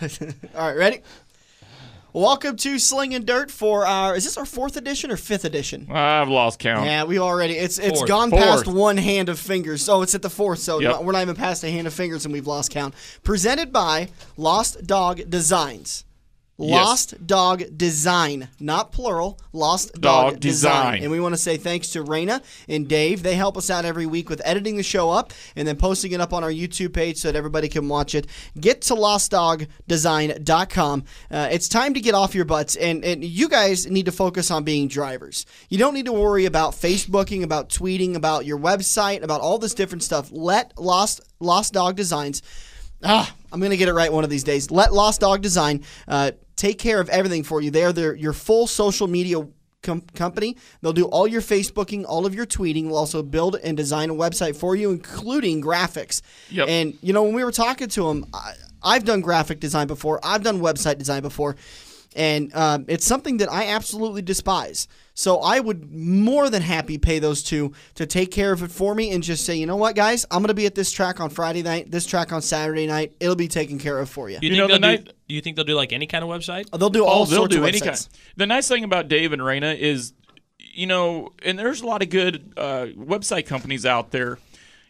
All right, ready? Welcome to Slingin Dirt for is this our 4th edition or 5th edition? I've lost count. Yeah, we already, it's Fourth. gone past one hand of fingers. So it's at the 4th, so we're not even past a hand of fingers and we've lost count. Presented by Lost Dog Designs. Lost Dog Design, not plural, Lost Dog Design. And we want to say thanks to Raina and Dave. They help us out every week with editing the show up and then posting it up on our YouTube page so that everybody can watch it. Get to lostdogdesign.com. It's time to get off your butts, and you guys need to focus on being drivers. You don't need to worry about Facebooking, about tweeting, about your website, about all this different stuff. Let Lost Dog Designs... I'm going to get it right one of these days. Let Lost Dog Design take care of everything for you. They are your full social media company. They'll do all your Facebooking, all of your tweeting. They'll also build and design a website for you, including graphics. Yep. And, when we were talking to them, I've done graphic design before. I've done website design before. And it's something that I absolutely despise. So I would more than happy pay those two to take care of it for me and just say, you know what, guys, I'm going to be at this track on Friday night, this track on Saturday night. It'll be taken care of for you. Do you think they'll do like any kind of website? They'll do all sorts of websites. Any kind. The nice thing about Dave and Raina is, and there's a lot of good website companies out there.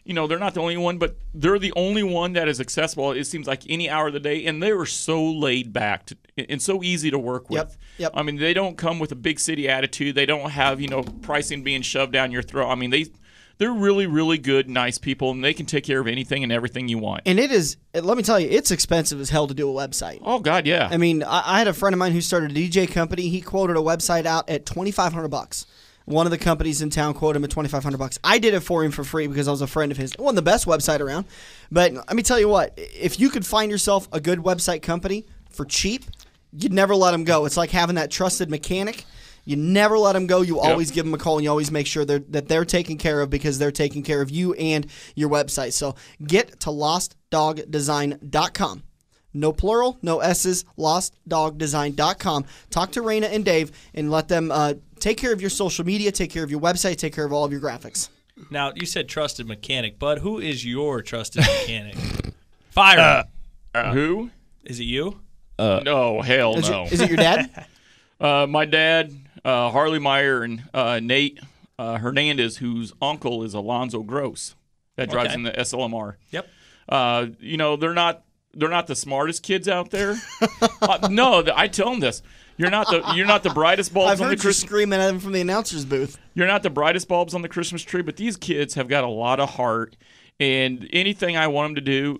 They're not the only one, but they're the only one that is accessible, it seems like, any hour of the day, and they were so laid back and so easy to work with. Yep. I mean, they don't come with a big city attitude. They don't have, pricing being shoved down your throat. I mean, they're really, really good, nice people, and they can take care of anything and everything you want. And it is, let me tell you, it's expensive as hell to do a website. Oh, God, yeah. I mean, I had a friend of mine who started a DJ company. He quoted a website out at $2,500. One of the companies in town quoted him at $2,500. I did it for him for free because I was a friend of his. It wasn't the best website around. But let me tell you what, if you could find yourself a good website company for cheap, you'd never let them go. It's like having that trusted mechanic. You never let them go. You always give them a call, and you always make sure that they're taken care of because they're taking care of you and your website. So get to lostdogdesign.com. No plural, no S's, lostdogdesign.com. Talk to Raina and Dave and let them take care of your social media, take care of your website, take care of all of your graphics. Now, you said trusted mechanic, Bud. Who is your trusted mechanic? Fire. Who? Is it you? No, hell no. Is it your dad? My dad, Harley Meyer, and Nate Hernandez, whose uncle is Alonzo Gross, that drives in the SLMR. Yep. They're not the smartest kids out there. No, I tell them this. You're not the brightest bulbs I've on heard the you screaming at them from the announcer's booth. You're not the brightest bulbs on the Christmas tree, but these kids have got a lot of heart. And anything I want them to do,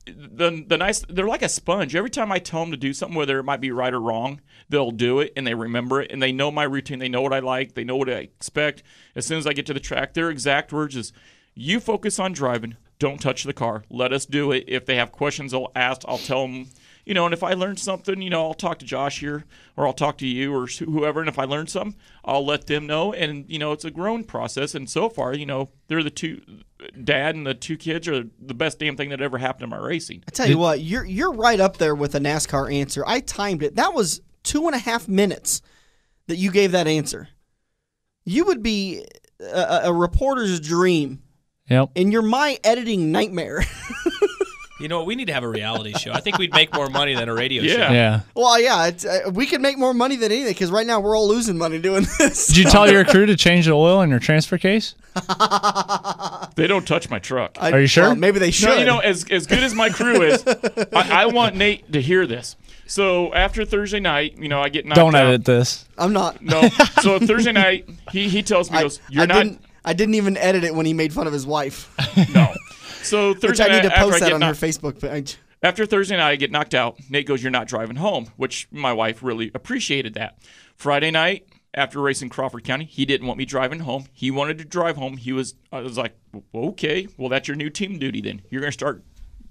they're like a sponge. Every time I tell them to do something, whether it might be right or wrong, they'll do it, and they remember it, and they know my routine. They know what I like. They know what I expect. As soon as I get to the track, their exact words is, you focus on driving. Don't touch the car. Let us do it. If they have questions, they'll ask. I'll tell them, and if I learn something, I'll talk to Josh here, or I'll talk to you or whoever, and if I learn something, I'll let them know. And, it's a growing process. And so far, they're the two, Dad and the two kids are the best damn thing that ever happened in my racing. I tell you what, you're right up there with a NASCAR answer. I timed it. That was 2.5 minutes that you gave that answer. You would be a reporter's dream. Yep. And you're my editing nightmare. You know what? We need to have a reality show. I think we'd make more money than a radio show. Yeah. Well, yeah, we could make more money than anything because right now we're all losing money doing this. Did you tell your crew to change the oil in your transfer case? They don't touch my truck. Are you sure? Well, maybe they should. No, as good as my crew is, I want Nate to hear this. So after Thursday night, I get knocked out. Don't edit this. I'm not. No. So Thursday night, he tells me, I didn't even edit it when he made fun of his wife. No. So Thursday night, I need to post that on her Facebook page. After Thursday night, I get knocked out. Nate goes, "You're not driving home," which my wife really appreciated that. Friday night, after racing Crawford County, he didn't want me driving home. He wanted to drive home. I was like, okay, well, that's your new team duty then. You're going to start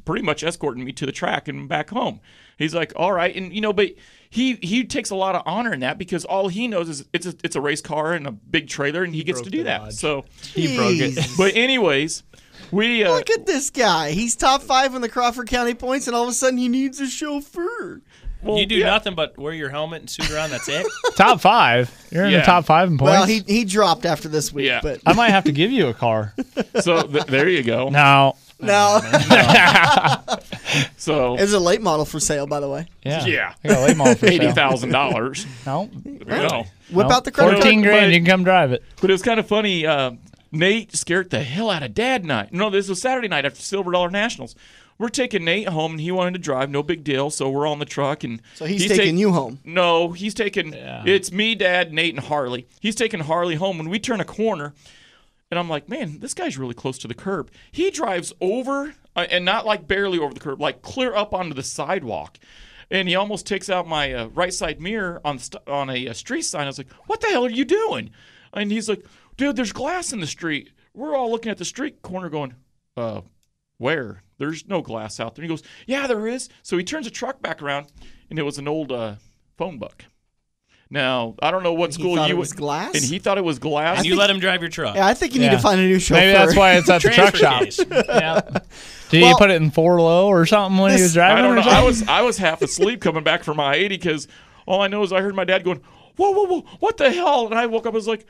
pretty much escorting me to the track and back home. He's like, all right. And, but he takes a lot of honor in that because all he knows is it's a race car and a big trailer, and he gets to do that. Lodge. So he broke it. But anyways, look at this guy. He's top 5 in the Crawford County points, and all of a sudden he needs a chauffeur. Well, you do nothing but wear your helmet and suit around. That's it. Top 5. You're in the top 5 in points. Well, he dropped after this week. Yeah. But I might have to give you a car. So there you go. No. So It's a late model for sale, by the way. yeah. I got a late model for sale. $80,000. No. No. Whip No. out the credit 14 card. grand, you can come drive it. But it was kind of funny. Nate scared the hell out of Dad night. No, this was Saturday night after Silver Dollar Nationals. We're taking Nate home, and he wanted to drive. No big deal. So we're on the truck, and So he's taking you home. No, he's taking. It's me, Dad, Nate, and Harley. He's taking Harley home. When we turn a corner, and I'm like, man, this guy's really close to the curb. He drives over, and not like barely over the curb, like clear up onto the sidewalk. And he almost takes out my right side mirror on a street sign. I was like, what the hell are you doing? And he's like, dude, there's glass in the street. We're all looking at the street corner going, where? There's no glass out there. And he goes, yeah, there is. So he turns the truck back around, and it was an old phone book. Now, I don't know what school thought you it was glass? And he thought it was glass. And you let him drive your truck. Yeah, I think you need to find a new chauffeur. Maybe that's why it's at the truck shop. Transfer case. Yeah. Did you put it in 4 low or something when he was driving? I don't know. or something? I was half asleep coming back from I-80 because all I know is I heard my dad going, whoa, whoa, whoa, what the hell? And I woke up, I was like,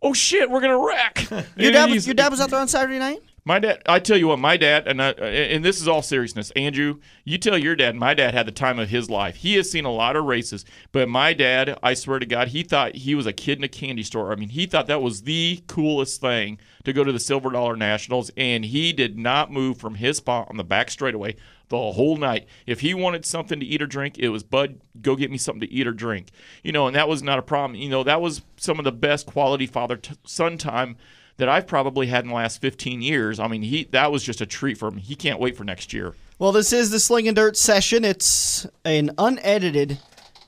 oh shit, we're gonna wreck. Your dad was out there on Saturday night? My dad, I tell you what, my dad, and this is all seriousness, Andrew, you tell your dad, my dad had the time of his life. He has seen a lot of races, but my dad, I swear to God, he thought he was a kid in a candy store. I mean, he thought that was the coolest thing to go to the Silver Dollar Nationals, and he did not move from his spot on the back straightaway the whole night. If he wanted something to eat or drink, it was, Bud, go get me something to eat or drink. And that was not a problem. That was some of the best quality father-son time that I've probably had in the last 15 years. I mean, that was just a treat for him. He can't wait for next year. Well, this is the Slingin' Dirt session. It's an unedited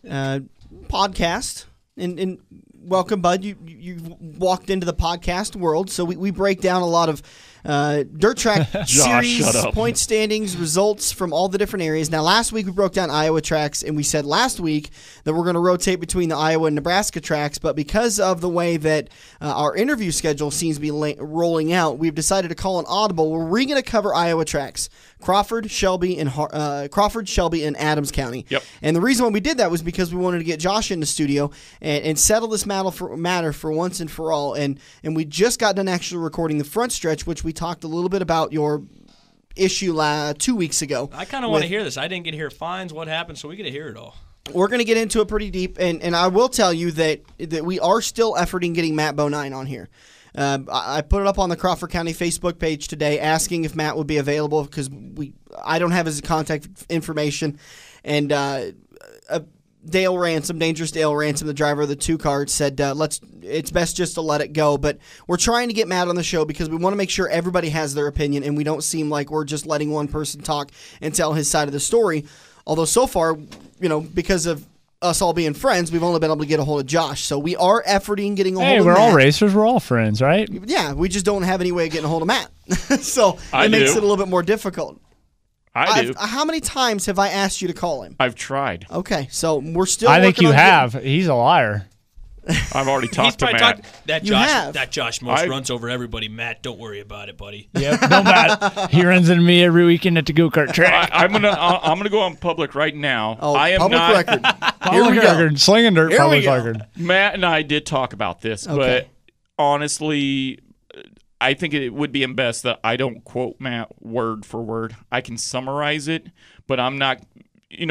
podcast. And welcome, Bud. You walked into the podcast world. So we break down a lot of dirt track series, shut up. point standings, results from all the different areas. Now, last week we broke down Iowa tracks, and we said last week that we're going to rotate between the Iowa and Nebraska tracks, but because of the way that our interview schedule seems to be rolling out, we've decided to call an audible where we're going to cover Iowa tracks. Crawford, Shelby, and Adams County. Yep. And the reason why we did that was because we wanted to get Josh in the studio and settle this matter for once and for all. And we just got done actually recording the front stretch, which we talked a little bit about your issue 2 weeks ago. I kind of want to hear this. I didn't get to hear fines, what happened, so we get to hear it all. We're going to get into it pretty deep, and I will tell you that we are still efforting getting Matt Bonine on here. I put it up on the Crawford County Facebook page today asking if Matt would be available because I don't have his contact information. And Dangerous Dale Ransom, the driver of the 2-car, said it's best just to let it go. But we're trying to get Matt on the show because we want to make sure everybody has their opinion and we don't seem like we're just letting one person talk and tell his side of the story. Although so far, because of us all being friends, we've only been able to get a hold of Josh. So we are efforting getting a hold of Matt. Hey, we're all racers. We're all friends, right? Yeah, we just don't have any way of getting a hold of Matt. So it makes it a little bit more difficult. I do. How many times have I asked you to call him? I've tried. Okay, so we're still I think working you on have. He's a liar. I've already talked to Matt. That Josh most runs over everybody. Matt, don't worry about it, buddy. Yep, no matter. He runs into me every weekend at the go-kart track. I'm gonna go on public right now. Oh, I am public not. record. Here we go. Slingin' Dirt, Here we public go. record. Matt and I did talk about this, but honestly, I think it would be best that I don't quote Matt word for word. I can summarize it, but I'm not.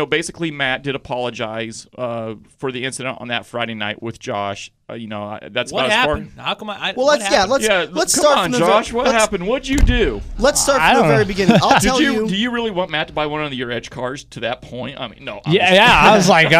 Basically, Matt did apologize for the incident on that Friday night with Josh. That's What about happened? as far. How come I? Well, what let's happened? let's come start on, from the Josh. What happened? What'd you do? Let's start I from the don't very know. beginning. I'll tell you. Do you really want Matt to buy one of your Edge cars to that point? I mean, no. Yeah. I was like,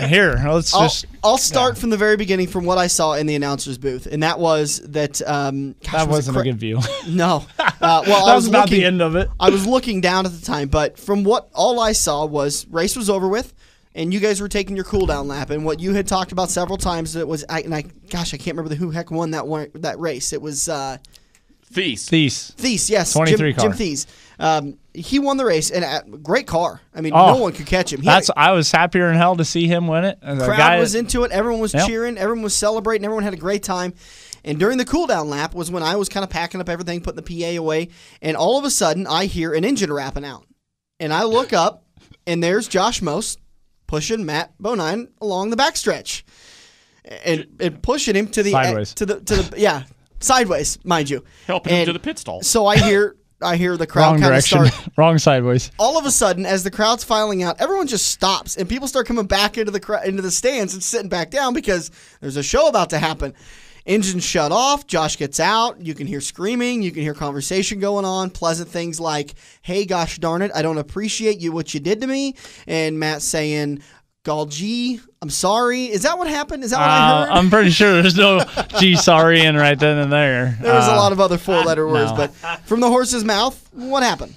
here, let's just. I'll start from the very beginning from what I saw in the announcer's booth, and that was that. That wasn't a good view. No. Well, That was about the end of it. I was looking down at the time, but from what all I saw was race was over with, and you guys were taking your cool down lap. And what you had talked about several times, it was, I can't remember who heck won that race. It was Thies, yes, 23 car. Jim Thies. He won the race, and great car. I mean, no one could catch him. I was happier than hell to see him win it. The crowd was into it. Everyone was cheering. Everyone was celebrating. Everyone had a great time. And during the cool-down lap was when I was kind of packing up everything, putting the PA away, and all of a sudden I hear an engine rapping out. And I look up, and there's Josh Most pushing Matt Bonine along the backstretch. And pushing him to the sideways. sideways, mind you. helping him to the pit stall. So I hear I hear the crowd Wrong kind of direction. start. Wrong sideways. All of a sudden, as the crowd's filing out, everyone just stops and people start coming back into the stands and sitting back down because there's a show about to happen. Engines shut off. Josh gets out. You can hear screaming. You can hear conversation going on. Pleasant things like, "Hey, gosh darn it, I don't appreciate what you did to me." And Matt saying, "God, gee, I'm sorry." Is that what happened? Is that what I heard? I'm pretty sure there's no gee sorry in right then and there. There was a lot of other 4-letter words, no. but from the horse's mouth, what happened?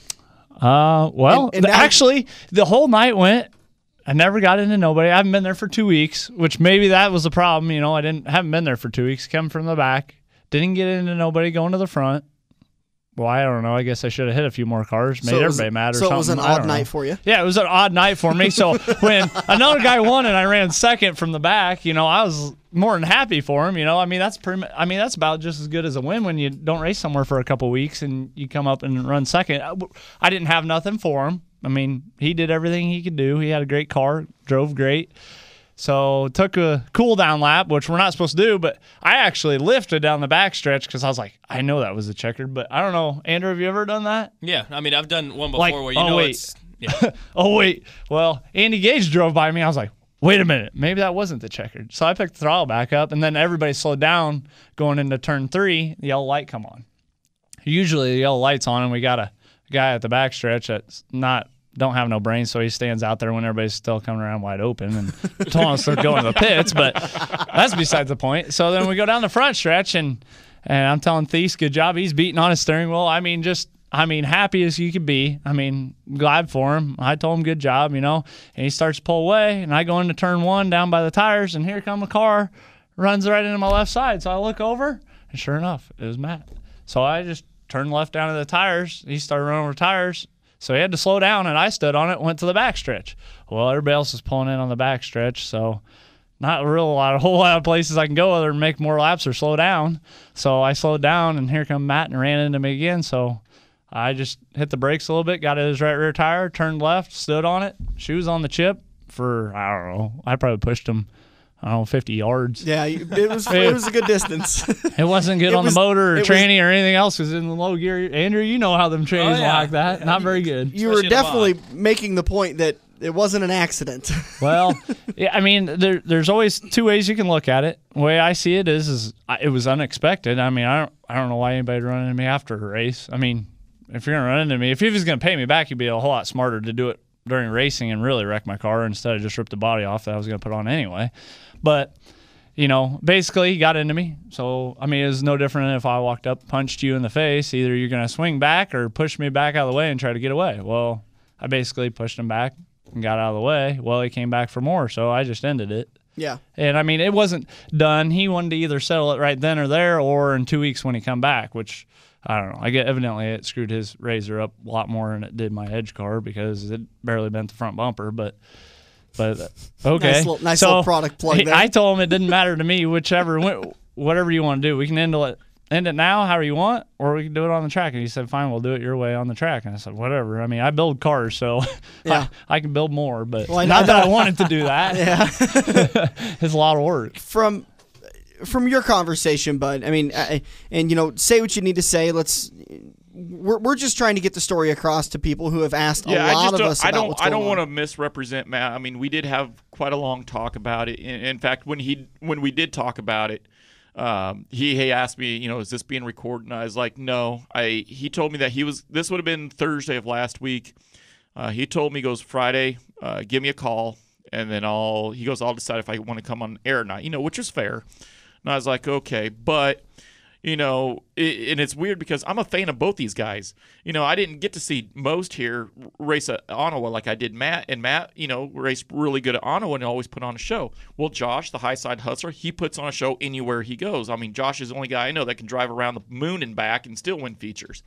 Well, And now- actually, the whole night went. I never got into nobody. I haven't been there for 2 weeks, which maybe that was the problem. You know, haven't been there for 2 weeks. Come from the back, didn't get into nobody going to the front. Well, I don't know. I guess I should have hit a few more cars, made everybody mad or something. So it was an odd night for you? Yeah, it was an odd night for me. So when another guy won and I ran second from the back, you know, I was more than happy for him. You know, I mean that's about just as good as a win when you don't race somewhere for a couple weeks and you come up and run second. I didn't have nothing for him. I mean, he did everything he could do. He had a great car, drove great. So took a cool down lap, which we're not supposed to do, but I actually lifted down the backstretch because I was like, I know that was a checkered, but I don't know. Andrew, have you ever done that? Yeah, I mean, I've done one before where it's... Yeah. Oh, wait. Well, Andy Gage drove by me. I was like, wait a minute. Maybe that wasn't the checkered. So I picked the throttle back up, and then everybody slowed down going into turn 3. The yellow light come on. Usually the yellow light's on, and we got a guy at the backstretch that's don't have no brains, so he stands out there when everybody's still coming around wide open and telling us to go in the pits, but that's besides the point. So then we go down the front stretch, and I'm telling Thies, good job. He's beating on his steering wheel. I mean, happy as you could be. I mean, glad for him. I told him good job, you know, and he starts to pull away, and I go into turn 1 down by the tires, and here come a car, runs right into my left side. So I look over, and sure enough, it was Matt. So I just turned left down to the tires. He started running over tires. So he had to slow down, and I stood on it, went to the backstretch. Well, everybody else is pulling in on the backstretch, so not a whole lot of places I can go other than make more laps or slow down. So I slowed down, and here come Matt and ran into me again. So I just hit the brakes a little bit, got at his right rear tire, turned left, stood on it. Shoes on the chip for, I don't know, I probably pushed him, 50 yards. Yeah, it was a good distance. It wasn't good on the motor or tranny or anything else because in the low gear, Andrew, you know how them trannies like that. Not very good. You were definitely making the point that it wasn't an accident. Well, yeah, I mean, there's always 2 ways you can look at it. The way I see it is it was unexpected. I mean, I don't know why anybody running into me after a race. I mean, if you're going to run into me, if he was going to pay me back, he'd be a whole lot smarter to do it during racing and really wreck my car instead of just rip the body off that I was going to put on anyway. But, you know, basically he got into me. So, I mean, it was no different than if I walked up, punched you in the face. Either you're going to swing back or push me back out of the way and try to get away. Well, I basically pushed him back and got out of the way. Well, he came back for more, so I just ended it. Yeah. And, I mean, it wasn't done. He wanted to either settle it right then or there or in 2 weeks when he come back, which I don't know. Evidently it screwed his Razor up a lot more than it did my Edge car because it barely bent the front bumper, but okay. Nice little product plug there. I told him it didn't matter to me, whatever you want to do. We can end it now, however you want, or we can do it on the track. And he said, fine, we'll do it your way on the track. And I said, whatever. I mean, I build cars, so yeah. I can build more, but not that I wanted to do that. Yeah. It's a lot of work. From your conversation, Bud, I mean, and you know, say what you need to say. We're just trying to get the story across to people who have asked a lot of us about what's going on. I don't want to misrepresent Matt. I mean, we did have quite a long talk about it. In fact, when we did talk about it, he asked me, you know, is this being recorded? And I was like, no. He told me that this would have been Thursday of last week. He told me, he goes, Friday, give me a call, and then I'll decide if I want to come on air or not, you know, which is fair. And I was like, okay, but, you know, and it's weird because I'm a fan of both these guys. You know, I didn't get to see Most here race at Ottawa like I did Matt. And Matt, you know, raced really good at Ottawa and always put on a show. Well, Josh, the high side hustler, he puts on a show anywhere he goes. I mean, Josh is the only guy I know that can drive around the moon and back and still win features.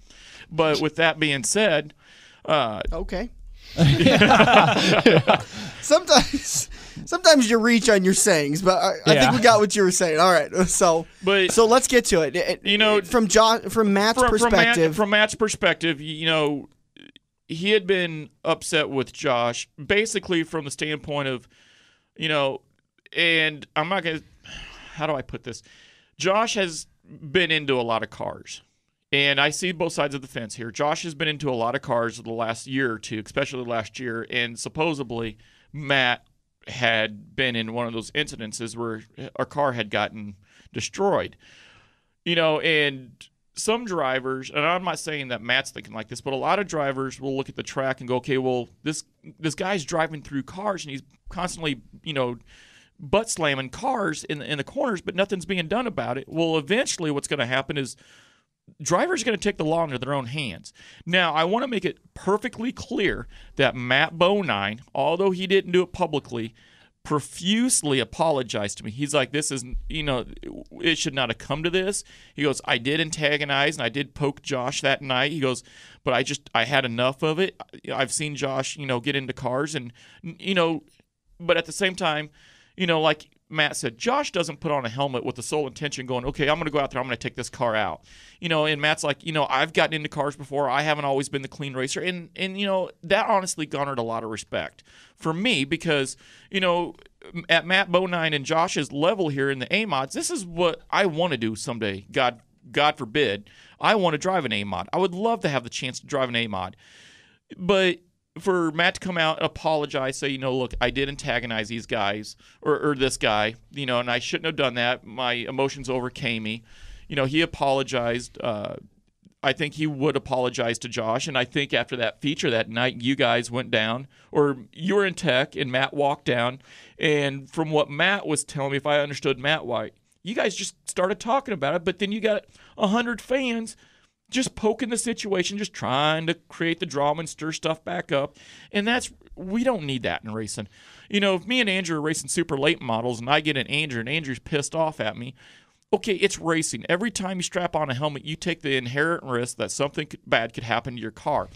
But with that being said, okay. Sometimes you reach on your sayings, but I think we got what you were saying. All right, so let's get to it. You know, from Matt's perspective. From Matt's perspective, you know, he had been upset with Josh, basically from the standpoint of, you know, and I'm not gonna. How do I put this? Josh has been into a lot of cars. And I see both sides of the fence here. Josh has been into a lot of cars the last year or two, especially last year, and supposedly Matt had been in one of those incidences where a car had gotten destroyed. And some drivers, and I'm not saying that Matt's thinking like this, but a lot of drivers will look at the track and go, okay, well, this guy's driving through cars and he's constantly, butt slamming cars in the corners, but nothing's being done about it. Well, eventually what's going to happen is drivers are going to take the law into their own hands. Now, I want to make it perfectly clear that Matt Bonine, although he didn't do it publicly, profusely apologized to me. He's like, this is, it should not have come to this. He goes, I did antagonize and I did poke Josh that night. He goes, but I had enough of it. I've seen Josh, get into cars and, but at the same time, like Matt said, Josh doesn't put on a helmet with the sole intention going, okay, I'm going to go out there, I'm going to take this car out. And Matt's like, I've gotten into cars before. I haven't always been the clean racer. And that honestly garnered a lot of respect for me because, at Matt Bonine and Josh's level here in the A-Mods, this is what I want to do someday. God forbid. I want to drive an A-Mod. I would love to have the chance to drive an A-Mod. But for Matt to come out and apologize, say, look, I did antagonize these guys or this guy, and I shouldn't have done that. My emotions overcame me. He apologized. I think he would apologize to Josh, and I think after that feature that night, you guys went down, or you were in tech, and Matt walked down, and from what Matt was telling me, if I understood Matt right, you guys just started talking about it, but then you got 100 fans just poking the situation, just trying to create the drama and stir stuff back up. And we don't need that in racing. If me and Andrew are racing super late models and I get an Andrew and Andrew's pissed off at me, okay, it's racing. Every time you strap on a helmet, you take the inherent risk that something bad could happen to your car.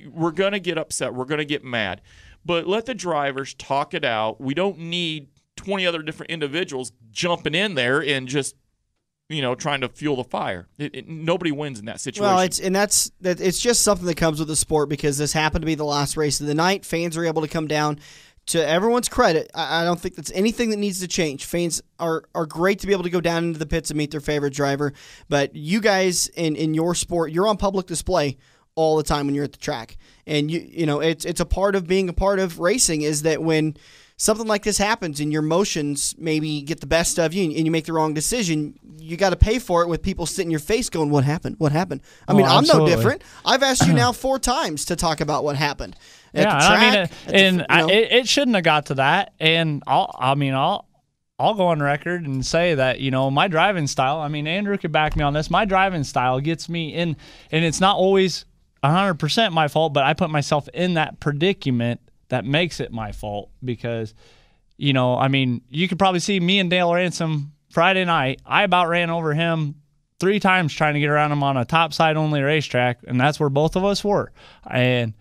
We're going to get upset. We're going to get mad. But let the drivers talk it out. We don't need 20 other different individuals jumping in there and just trying to fuel the fire. Nobody wins in that situation. Well, it's just something that comes with the sport because this happened to be the last race of the night. Fans are able to come down. To everyone's credit, I don't think that's anything that needs to change. Fans are great to be able to go down into the pits and meet their favorite driver, but you guys in your sport, you're on public display all the time when you're at the track, and it's a part of being a part of racing is that when something like this happens and your emotions maybe get the best of you and you make the wrong decision, you got to pay for it with people sitting in your face going, what happened? What happened? I mean, I'm no different. I've asked you now 4 times to talk about what happened. At the track, it shouldn't have got to that. And I'll go on record and say that, my driving style, Andrew could back me on this. My driving style gets me in, and it's not always 100% my fault, but I put myself in that predicament that makes it my fault because, you could probably see me and Dale Ransom Friday night. I about ran over him 3 times trying to get around him on a topside only racetrack, and that's where both of us were. And,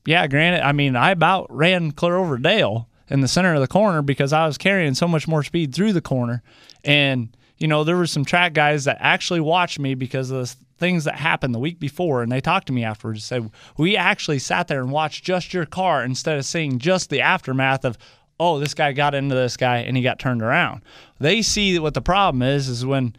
yeah, granted, I about ran clear over Dale in the center of the corner because I was carrying so much more speed through the corner. And, there were some track guys that actually watched me because of the things that happened the week before, and they talked to me afterwards and said, we actually sat there and watched just your car instead of seeing just the aftermath of, oh, this guy got into this guy and he got turned around. They see what the problem is when,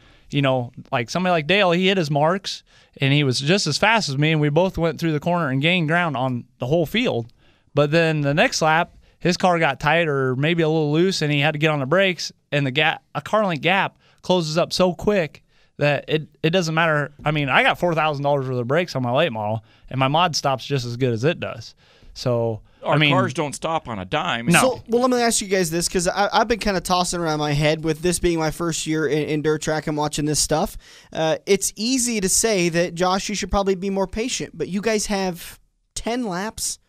like somebody like Dale, he hit his marks, and he was just as fast as me, and we both went through the corner and gained ground on the whole field. But then the next lap, his car got tight or maybe a little loose, and he had to get on the brakes, and a car length gap closes up so quick that it doesn't matter. I got $4,000 worth of brakes on my late model, and my mod stops just as good as it does. So Our cars don't stop on a dime. No. So, let me ask you guys this, because I've been kind of tossing around my head with this being my first year in dirt track and watching this stuff. It's easy to say that, Josh, you should probably be more patient, but you guys have 10 laps,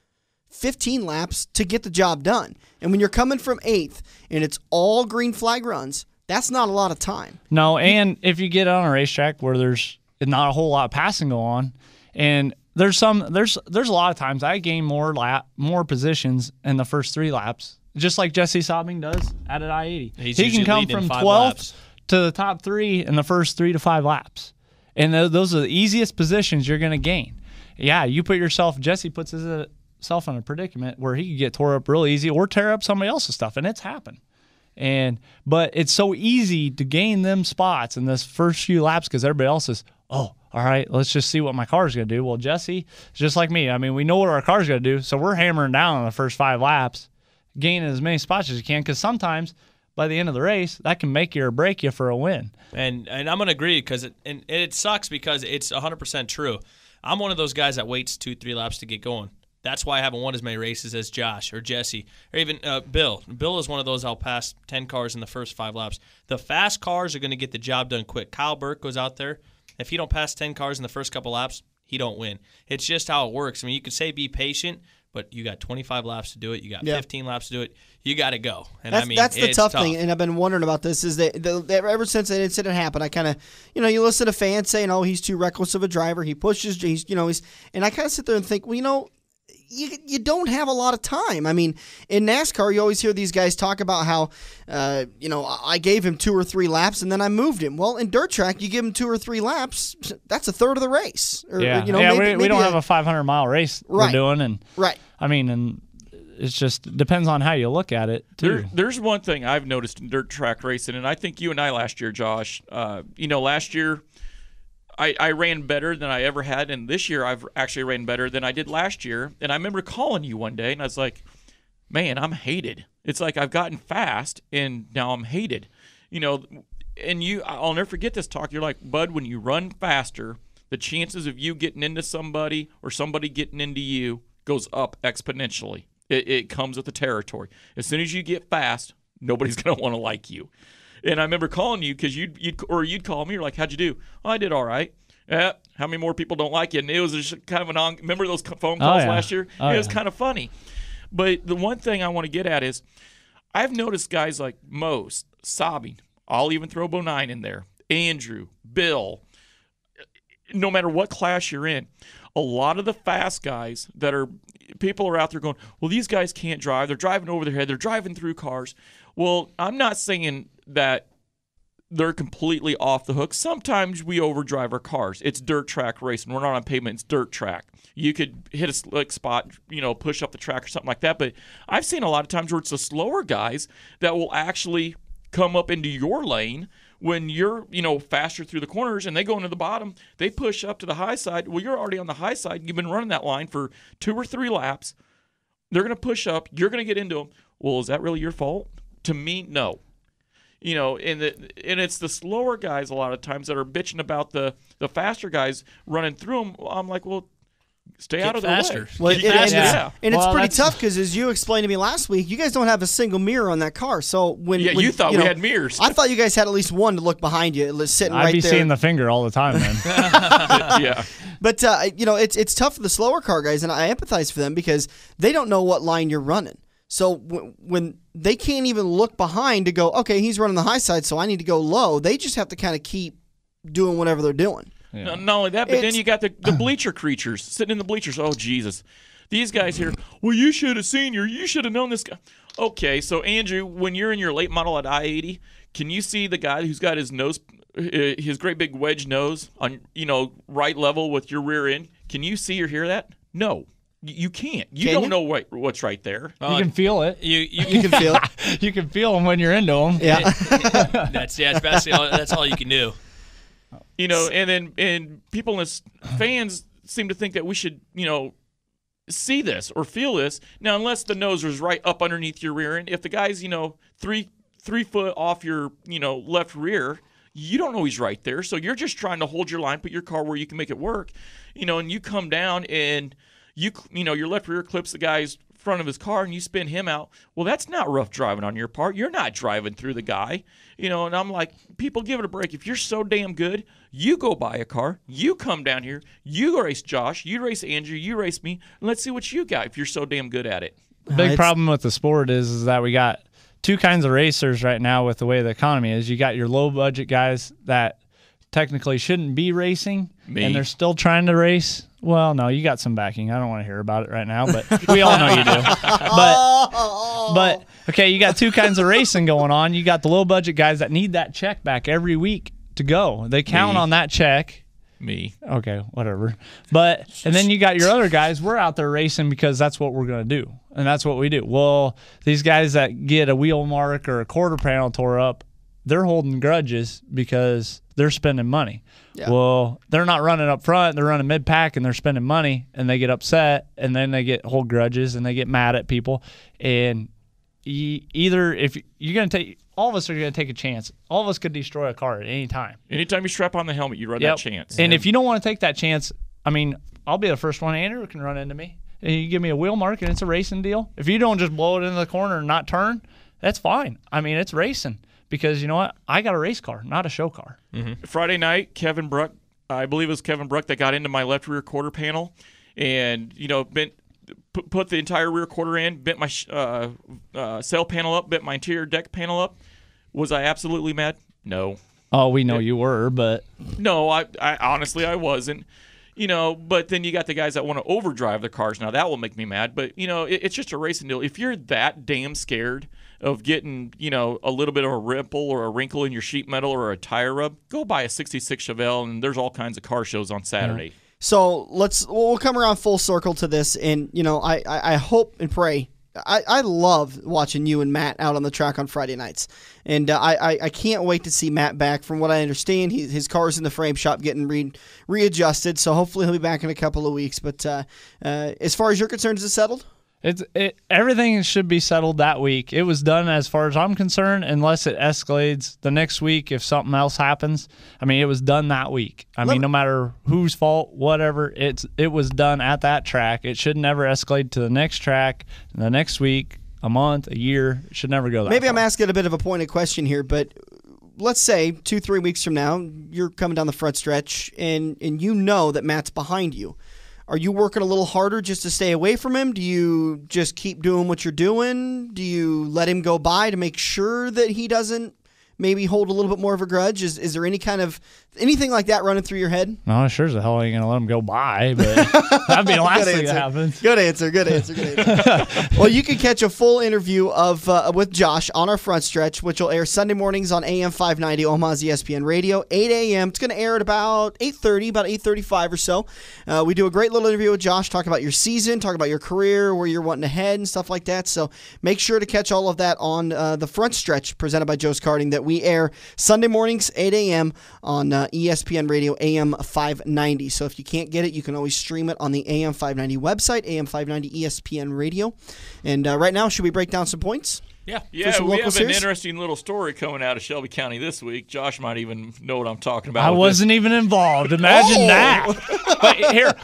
15 laps to get the job done. And when you're coming from 8th and it's all green flag runs, that's not a lot of time. No, and if you get on a racetrack where there's not a whole lot of passing going on, and there's a lot of times I gain more positions in the first 3 laps, just like Jesse Sobbing does at an I-80. He can come from 12th to the top 3 in the first 3 to 5 laps, and those are the easiest positions you're going to gain. Yeah, Jesse puts himself in a predicament where he could get tore up real easy or tear up somebody else's stuff, and it's happened. But it's so easy to gain them spots in this first few laps because everybody else is oh, all right, let's just see what my car's going to do. Well, Jesse is just like me. I mean, we know what our car's going to do, so we're hammering down on the first 5 laps, gaining as many spots as you can, because sometimes by the end of the race, that can make you or break you for a win. And I'm going to agree because it sucks because it's 100% true. I'm one of those guys that waits 2-3 laps to get going. That's why I haven't won as many races as Josh or Jesse or even Bill. Bill is one of those I'll pass 10 cars in the first 5 laps. The fast cars are going to get the job done quick. Kyle Burke goes out there. If he don't pass 10 cars in the first couple laps, he don't win. It's just how it works. I mean, you could say be patient, but you got 25 laps to do it. You got 15 laps to do it. You got to go. And that's the tough thing. And I've been wondering about this is that ever since that incident happened, I kind of, you listen to fans saying, "Oh, he's too reckless of a driver. He pushes. And I kind of sit there and think, well, you don't have a lot of time. I mean, in NASCAR, you always hear these guys talk about how, I gave him 2 or 3 laps and then I moved him. Well, in dirt track, you give him 2 or 3 laps, that's a third of the race. We don't have a 500-mile race we're doing, and I mean, and it's just depends on how you look at it too. There's one thing I've noticed in dirt track racing, and I think you and I last year, Josh. Last year, I ran better than I ever had, and this year I've actually ran better than I did last year. And I remember calling you one day, and I was like, man, I'm hated. It's like I've gotten fast, and now I'm hated. And I'll never forget this talk. You're like, Bud, when you run faster, the chances of you getting into somebody or somebody getting into you goes up exponentially. It comes with the territory. As soon as you get fast, nobody's going to want to like you. And I remember calling you because you'd call me. You're like, how'd you do? Oh, I did all right. How many more people don't like you? And it was just kind of remember those phone calls last year? It was kind of funny. But the one thing I want to get at is I've noticed guys like Mose, Sabine, I'll even throw Bonine in there, Andrew, Bill, no matter what class you're in, a lot of the fast guys people are out there going, well, these guys can't drive. They're driving over their head. They're driving through cars. Well, I'm not saying that they're completely off the hook. Sometimes we overdrive our cars. It's dirt track racing. We're not on pavement. It's dirt track. You could hit a slick spot, push up the track or something like that. But I've seen a lot of times where it's the slower guys that will actually come up into your lane when you're, faster through the corners and they go into the bottom. They push up to the high side. Well, you're already on the high side. You've been running that line for 2 or 3 laps. They're going to push up. You're going to get into them. Well, is that really your fault? To me, no. And it's the slower guys a lot of times that are bitching about the faster guys running through them. I'm like, well, stay out of the way. Well, and it's pretty tough because, as you explained to me last week, you guys don't have a single mirror on that car. So when you thought we had mirrors, I thought you guys had at least one to look behind you, sitting right there. I'd be seeing the finger all the time, man. Yeah. But it's tough for the slower car guys, and I empathize for them because they don't know what line you're running. So when they can't even look behind to go, okay, he's running the high side, so I need to go low. They just have to kind of keep doing whatever they're doing. Yeah. Not only that, but then you got the bleacher creatures sitting in the bleachers. Oh, Jesus. These guys here, well, you should have seen you should have known this guy. Okay, so Andrew, when you're in your late model at I-80, can you see the guy who's got his nose, his great big wedge nose on, right level with your rear end? Can you see or hear that? No. You can't. You don't know what's right there. You can feel it. You can feel it. You can feel them when you're into them. Yeah. That's all you can do. And people and fans seem to think that we should, see this or feel this. Now, unless the nose was right up underneath your rear end, if the guy's, 3 foot off your, left rear, you don't know he's right there. So you're just trying to hold your line, put your car where you can make it work, and you come down and your left rear clips the guy's front of his car and you spin him out. Well, that's not rough driving on your part. You're not driving through the guy, and I'm like, people, give it a break. If you're so damn good, you go buy a car, you come down here, you race Josh, you race Andrew, you race me, and let's see what you got if you're so damn good at it. Big problem with the sport is that we got 2 kinds of racers right now with the way the economy is. You got your low budget guys that technically shouldn't be racing, and they're still trying to race. Well, no, you got some backing. I don't want to hear about it right now, but we all know you do. But okay, you got 2 kinds of racing going on. You got the low budget guys that need that check back every week to go. They count on that check. Me. Okay, whatever. And then you got your other guys. We're out there racing because that's what we're going to do, and that's what we do. Well, these guys that get a wheel mark or a quarter panel tore up, they're holding grudges because they're spending money. Yeah. Well, they're not running up front. They're running mid-pack, and they're spending money, and they get upset, and then they hold grudges, and they get mad at people. And either if you're going to take – all of us are going to take a chance. All of us could destroy a car at any time. Anytime you strap on the helmet, you run that chance. And if you don't want to take that chance, I mean, I'll be the first one. Andrew can run into me. And you give me a wheel mark, and it's a racing deal. If you don't just blow it into the corner and not turn, that's fine. I mean, it's racing. Because you know what? I got a race car, not a show car. Mm-hmm. Friday night, Kevin Bruck, I believe it was Kevin Bruck that got into my left rear quarter panel and, put the entire rear quarter in, bent my sail panel up, bent my interior deck panel up. Was I absolutely mad? No. Oh, we know you were, but. No, I honestly, I wasn't. But then you got the guys that want to overdrive their cars. Now, that will make me mad. But, it's just a racing deal. If you're that damn scared of getting, a little bit of a ripple or a wrinkle in your sheet metal or a tire rub, go buy a 66 Chevelle, and there's all kinds of car shows on Saturday. Yeah. So we'll come around full circle to this, and, I hope and pray. I love watching you and Matt out on the track on Friday nights, and I can't wait to see Matt back. From what I understand, his car's in the frame shop getting readjusted, so hopefully he'll be back in a couple of weeks. But as far as you're concerned, is it settled? Everything should be settled that week. It was done as far as I'm concerned, unless it escalates the next week if something else happens. I mean, it was done that week. I mean, no matter whose fault, whatever, it was done at that track. It should never escalate to the next track, the next week, a month, a year. It should never go that Maybe far. I'm asking a bit of a pointed question here, but let's say 2-3 weeks from now, you're coming down the front stretch, and you know that Matt's behind you. Are you working a little harder just to stay away from him? Do you just keep doing what you're doing? Do you let him go by to make sure that he doesn't maybe hold a little bit more of a grudge? Is there anything like that running through your head? No, sure as the hell ain't going to let him go by, but that'd be the last thing that happens. Good answer. Well, you can catch a full interview with Josh on our front stretch, which will air Sunday mornings on AM 590 Omaha's ESPN Radio, 8 a.m. It's going to air at about 8:30, about 8:35 or so. We do a great little interview with Josh, talk about your season, talk about your career, where you're wanting to head, and stuff like that. So make sure to catch all of that on the front stretch presented by Joe's Karting that we air Sunday mornings, 8 a.m. on ESPN Radio, AM 590. So if you can't get it, you can always stream it on the AM 590 website, AM 590 ESPN Radio. And right now, should we break down some points? Yeah, we have series? an interesting little story coming out of Shelby County this week. Josh might even know what I'm talking about. I wasn't even involved. Imagine that. But here,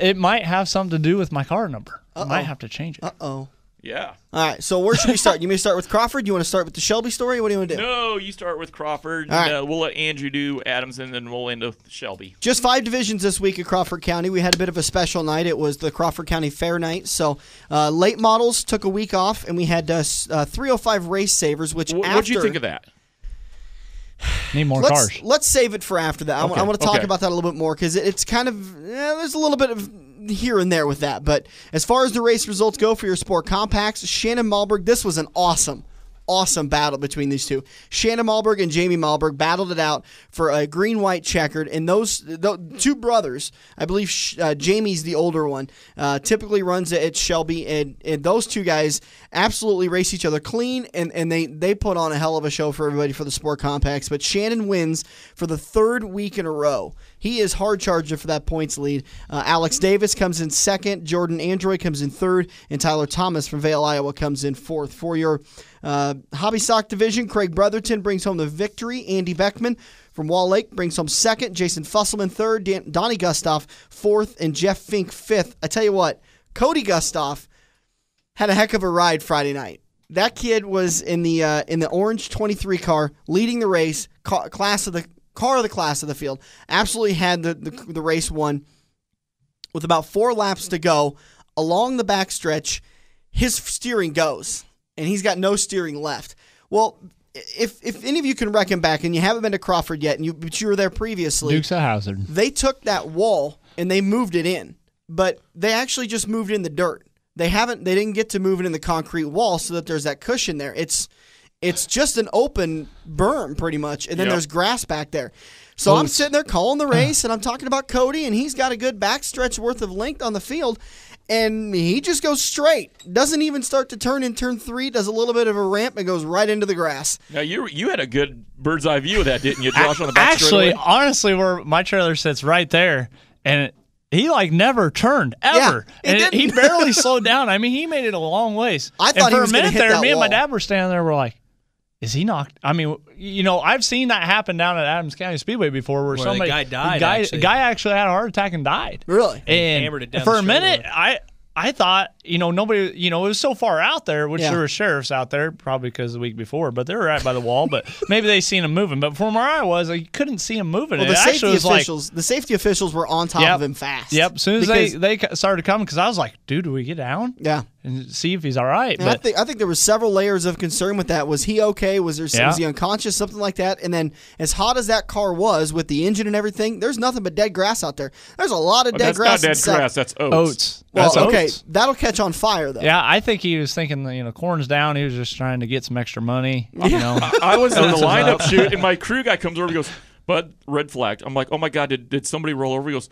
it might have something to do with my car number. I might have to change it. Uh-oh. Yeah. All right, so where should we start? You may start with Crawford? You want to start with the Shelby story? What do you want to do? No, you start with Crawford. All right. And, we'll let Andrew do Adams, and then we'll end with Shelby. Just 5 divisions this week at Crawford County. We had a bit of a special night. It was the Crawford County Fair Night. So late models took a week off, and we had 305 race savers, which What did you think of that? Need more cars. Let's save it for after that. Okay, I want to talk okay. about that a little bit more because it's kind of there's a little bit of here and there with that. But as far as the race results go for your Sport Compacts, Shannon Malberg, this was an awesome battle between these two. Shannon Malberg and Jamie Malberg battled it out for a green-white checkered, and those two brothers, I believe Jamie's the older one, typically runs at Shelby, and those two guys absolutely race each other clean, and they put on a hell of a show for everybody for the Sport Compacts. But Shannon wins for the 3rd week in a row. He is hard charger for that points lead. Alex Davis comes in 2nd, Jordan Androy comes in 3rd, and Tyler Thomas from Vale, Iowa comes in 4th. For your hobby stock division, Craig Brotherton brings home the victory. Andy Beckman from Wall Lake brings home 2nd. Jason Fusselman 3rd. Donnie Gustav 4th. And Jeff Fink 5th. I tell you what, Cody Gustav had a heck of a ride Friday night. That kid was in the orange 23 car, leading the race, car of the class of the field. Absolutely had the race won. With about 4 laps to go, along the backstretch, his steering goes. And he's got no steering left. Well, if any of you can reckon back, and you haven't been to Crawford yet, but you were there previously, Dukes of Hazzard. they took that wall and they moved it in, but they actually just moved it in the dirt. They didn't get to move it in the concrete wall so that there's that cushion there. It's just an open berm pretty much, and then there's grass back there. So I'm sitting there calling the race, and I'm talking about Cody, and he's got a good backstretch worth of length on the field. and he just goes straight. Doesn't even start to turn in turn 3, does a little bit of a ramp, and goes right into the grass. Now, you had a good bird's eye view of that, didn't you, Josh, on the back Actually, straightaway? honestly, where my trailer sits right there, and he never turned ever, Yeah, and he barely slowed down. I mean, he made it a long ways. I thought and he for was a gonna minute hit there, that me and my wall. dad were standing there. We're like, "Is he knocked?" I mean, I've seen that happen down at Adams County Speedway before, where the somebody guy died, a actually. guy actually had a heart attack and died. Really? And hammered it down for the a minute, straightaway. I thought, nobody, it was so far out there, which Yeah. there were sheriffs out there, probably because the week before, but they were right by the wall, but maybe they seen him moving. But from where I was, you couldn't see him moving. Well, It the actually safety was the safety officials were on top Yep. of him fast. Yep. As soon as Because- they started coming, because I was like, dude, do we get down Yeah. and see if he's all right? And I But think there were several layers of concern with that. Was he okay? Was Yeah. he unconscious? Something like that. And then, as hot as that car was with the engine and everything, there's nothing but dead grass out there. There's a lot of dead That's grass. not in dead Sec- grass. That's oats. oats. Well, That's okay, oats. that'll catch on fire though. Yeah, I think he was thinking that, corn's down. He was just trying to get some extra money. I was in the Oats is lineup up. shoot, and my crew guy comes over and goes, "Bud, red flagged." I'm like, "Oh my God, did somebody roll over?" He goes,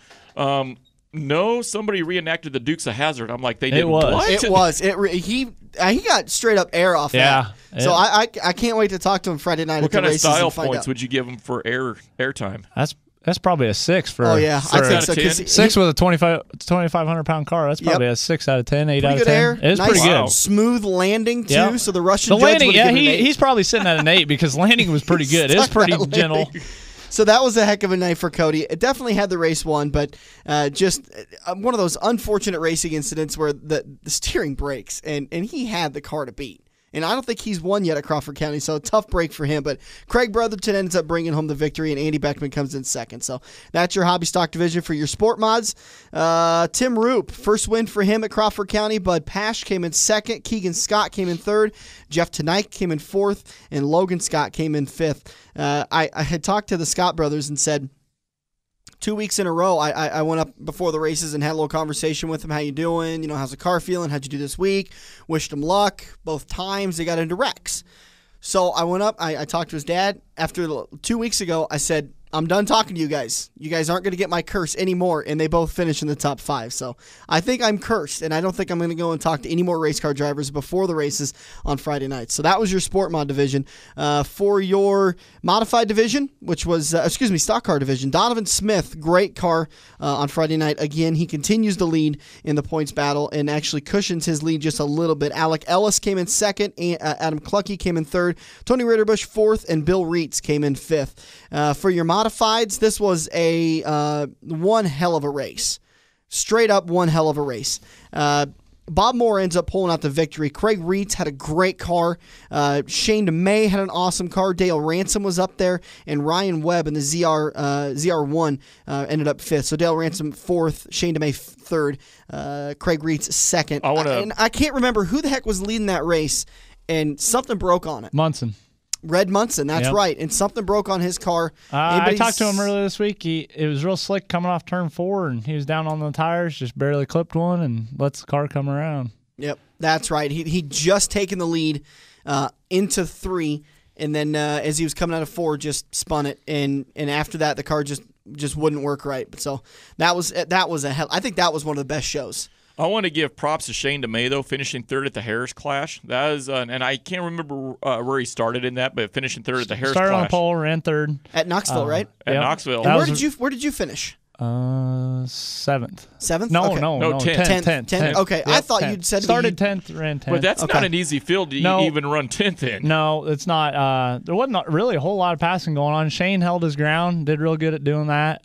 "No, somebody reenacted the Dukes of Hazzard." I'm like, "They did was. what?" It was. He got straight up air off Yeah. that. So I can't wait to talk to him Friday night What at the kind of races style and find points out. would you give him for air time? That's probably a 6 for. Oh yeah, for I a think out so. of 'cause 10? 6 with a 2,500 pound car. That's probably a 6 out of 10, 8 out pretty of good 10. air. It's nice, pretty good. Wow. smooth landing too. Yeah. So the Russian The judge landing, would've yeah, given it an 8. he's probably sitting at an 8 because landing was pretty good. It was Stuck pretty that gentle. landing. So that was a heck of a night for Cody. It definitely had the race won, but just one of those unfortunate racing incidents where the steering breaks, and he had the car to beat. And I don't think he's won yet at Crawford County, so a tough break for him. But Craig Brotherton ends up bringing home the victory, and Andy Beckman comes in second. So that's your hobby stock division for your sport mods. Tim Roop, first win for him at Crawford County. Bud Pash came in second. Keegan Scott came in third. Jeff Tonight came in fourth, and Logan Scott came in fifth. I had talked to the Scott brothers and said, 2 weeks in a row, I went up before the races and had a little conversation with him. How you doing? How's the car feeling? How'd you do this week? Wished him luck. Both times they got into wrecks. So I went up. I talked to his dad. After 2 weeks ago, I said, I'm done talking to you guys. You guys aren't going to get my curse anymore. And they both finished in the top 5. So I think I'm cursed, and I don't think I'm going to go and talk to any more race car drivers before the races on Friday night. So that was your sport mod division. For your modified division, which was, stock car division, Donovan Smith, great car on Friday night. Again, he continues to lead in the points battle and actually cushions his lead just a little bit. Alec Ellis came in second. Adam Clucky came in third. Tony Ritterbusch fourth, and Bill Reitz came in fifth. For your modifieds, this was a one hell of a race. Straight up one hell of a race. Bob Moore ends up pulling out the victory. Craig Reitz had a great car. Shane DeMay had an awesome car. Dale Ransom was up there. And Ryan Webb in the ZR1 ended up fifth. So Dale Ransom fourth, Shane DeMay third, Craig Reitz second. And I can't remember who the heck was leading that race, and something broke on it. Munson. Red Munson, that's Yep. right. And something broke on his car. I talked to him earlier this week. It was real slick coming off turn 4, and he was down on the tires, just barely clipped one, and lets the car come around. Yep, that's right. He just taken the lead into 3, and then as he was coming out of 4, just spun it, and after that, the car just wouldn't work right. So that was a hell. I think that was one of the best shows. I want to give props to Shane DeMay, though, finishing third at the Harris Clash. That is, and I can't remember where he started in that, but finishing third at the Harris Started Clash. on pole, ran third. At Knoxville, right? At Yep. Knoxville. That Where was- did you finish? 7th. 7th? No, Okay. no, No, 10th. 10th. Okay, I thought you'd said started 10th, ran 10th. But that's Okay. not an easy field to No. even run 10th in. No, it's not. There wasn't really a whole lot of passing going on. Shane held his ground, did real good at doing that.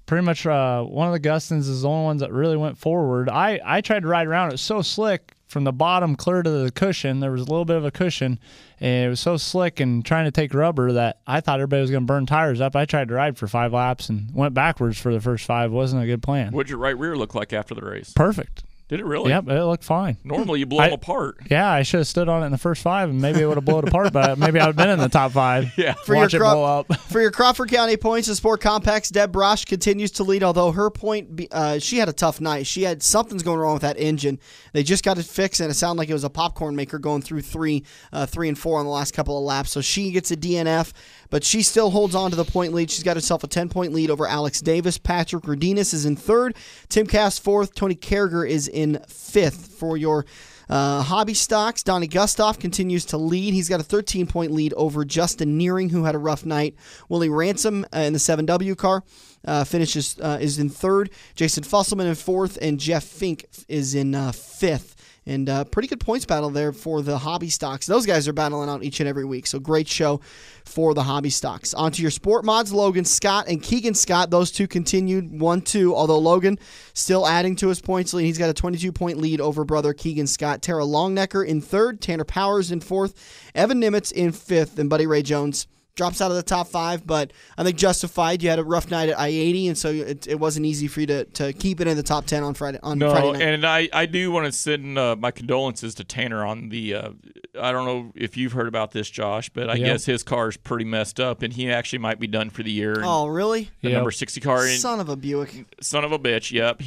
Pretty much one of the Gustins is the only ones that really went forward. I tried to ride around. It was so slick from the bottom clear to the cushion. There was a little bit of a cushion, and it was so slick and trying to take rubber that I thought everybody was going to burn tires up. I tried to ride for 5 laps and went backwards for the first 5. Wasn't a good plan. What'd your right rear look like after the race? Perfect. Did it really? Yep, it looked fine. Normally you blow them apart. Yeah, I should have stood on it in the first 5, and maybe it would have blown apart, but maybe I would have been in the top 5. Yeah. Watch it blow up. For your Crawford County points, the Sport Compact's Deb Brosh continues to lead, although her point, she had a tough night. She had something's going wrong with that engine. They just got it fixed, and it sounded like it was a popcorn maker going through 3 and 4 on the last couple of laps. So she gets a DNF, but she still holds on to the point lead. She's got herself a 10-point lead over Alex Davis. Patrick Rodinas is in 3rd. Tim Cass 4th. Tony Carragher is in 5th. For your hobby stocks, Donnie Gustav continues to lead. He's got a 13-point lead over Justin Nearing, who had a rough night. Willie Ransom in the 7W car is in 3rd. Jason Fusselman in 4th, and Jeff Fink is in 5th. And pretty good points battle there for the hobby stocks. Those guys are battling out each and every week, so great show for the hobby stocks. On to your sport mods, Logan Scott and Keegan Scott. Those two continued 1-2, although Logan still adding to his points lead. He's got a 22-point lead over brother Keegan Scott. Tara Longnecker in 3rd, Tanner Powers in 4th, Evan Nimitz in 5th, and Buddy Ray Jones drops out of the top 5, but I think justified. You had a rough night at I-80, and so it wasn't easy for you to keep it in the top 10 on Friday night. And I do want to send my condolences to Tanner on the I don't know if you've heard about this, Josh, but I guess his car is pretty messed up, and he actually might be done for the year. Oh, really? The number 60 car. Son of a Buick. Son of a bitch, yep.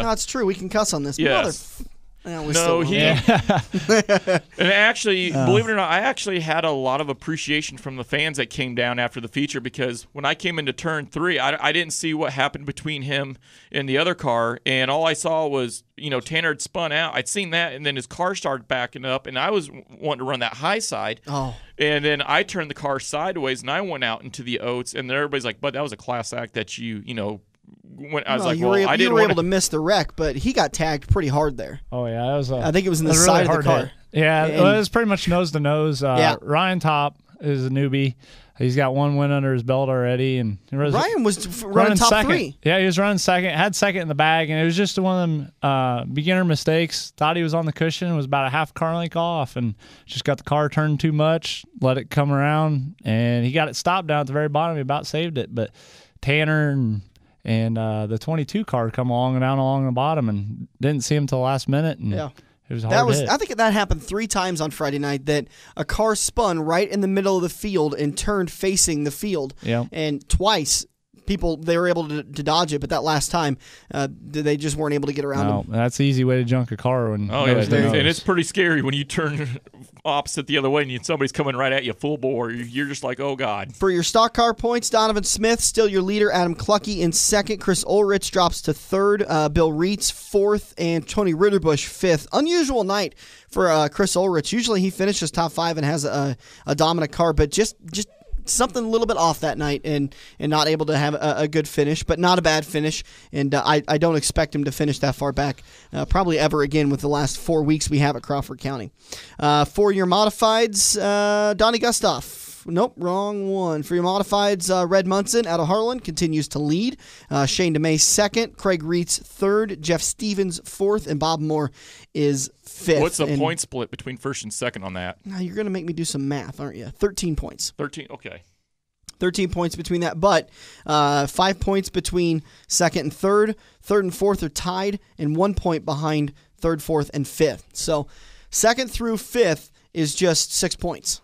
No, it's true. We can cuss on this. Yes. And actually, believe it or not, I actually had a lot of appreciation from the fans that came down after the feature, because when I came into turn 3, I didn't see what happened between him and the other car, and all I saw was, Tanner had spun out. I'd seen that, and then his car started backing up, and I was wanting to run that high side. Oh. And then I turned the car sideways, and I went out into the oats, and then everybody's like, "But that was a class act that you you were able to miss the wreck, but he got tagged pretty hard there. Oh yeah, it was. I think it was in the side of the car. Hit. Yeah, it was pretty much nose to nose. Ryan Top is a newbie. He's got 1 win under his belt already, and Ryan was running top second. 3. Yeah, he was running second. Had second in the bag, and it was just one of them beginner mistakes. Thought he was on the cushion, was about a half car length off, and just got the car turned too much. Let it come around, and he got it stopped down at the very bottom. He about saved it, but Tanner and the 22 car come along and down along the bottom, and didn't see him till the last minute. And it was a hard hit. I think that happened 3 times on Friday night, that a car spun right in the middle of the field and turned facing the field. Yeah. And twice they were able to dodge it, but that last time they just weren't able to get around him. That's the easy way to junk a car. And it's pretty scary when you turn opposite the other way and somebody's coming right at you full bore. You're just like, oh God. For your stock car points, Donovan Smith still your leader. Adam Clucky in 2nd. Chris Ulrich drops to 3rd. Bill Reitz 4th, and Tony Ritterbusch 5th. Unusual night for Chris Ulrich. Usually he finishes top 5 and has a dominant car, but just something a little bit off that night and not able to have a good finish, but not a bad finish. And I don't expect him to finish that far back probably ever again with the last 4 weeks we have at Crawford County. For your modifieds, Donnie Gustav. Nope, wrong one. For your modifieds, Red Munson out of Harlan continues to lead. Shane DeMay 2nd. Craig Reitz 3rd. Jeff Stevens 4th. And Bob Moore is 5th. What's the point split between 1st and 2nd on that? Now you're going to make me do some math, aren't you? 13 points. 13, okay. 13 points between that, but 5 points between 2nd and 3rd. 3rd and 4th are tied, and 1 point behind 3rd, 4th, and 5th. So 2nd through 5th is just 6 points.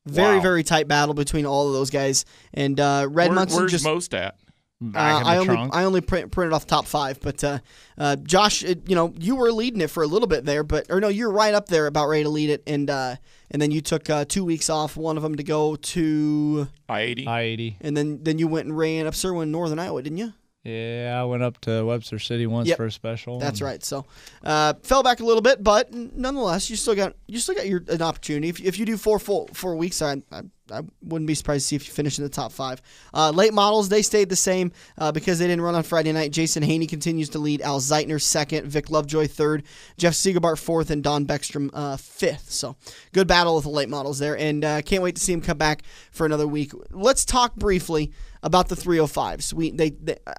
Very, very tight battle between all of those guys. And Red Munson where's just most at? I only printed off top 5, but Josh, you were leading it for a little bit there, you were right up there, about ready to lead it, and then you took 2 weeks off, one of them to go to I-80, and then you went and ran up Sirwin, Northern Iowa, didn't you? Yeah, I went up to Webster City once for a special. That's right. So fell back a little bit, but nonetheless, you still got an opportunity. If you do 4 weeks, I wouldn't be surprised to see if you finish in the top 5. Late models, they stayed the same because they didn't run on Friday night. Jason Haney continues to lead. Al Zeitner 2nd, Vic Lovejoy 3rd, Jeff Siegelbart 4th, and Don Beckstrom 5th. So good battle with the late models there, and can't wait to see him come back for another week. Let's talk briefly about the 305s.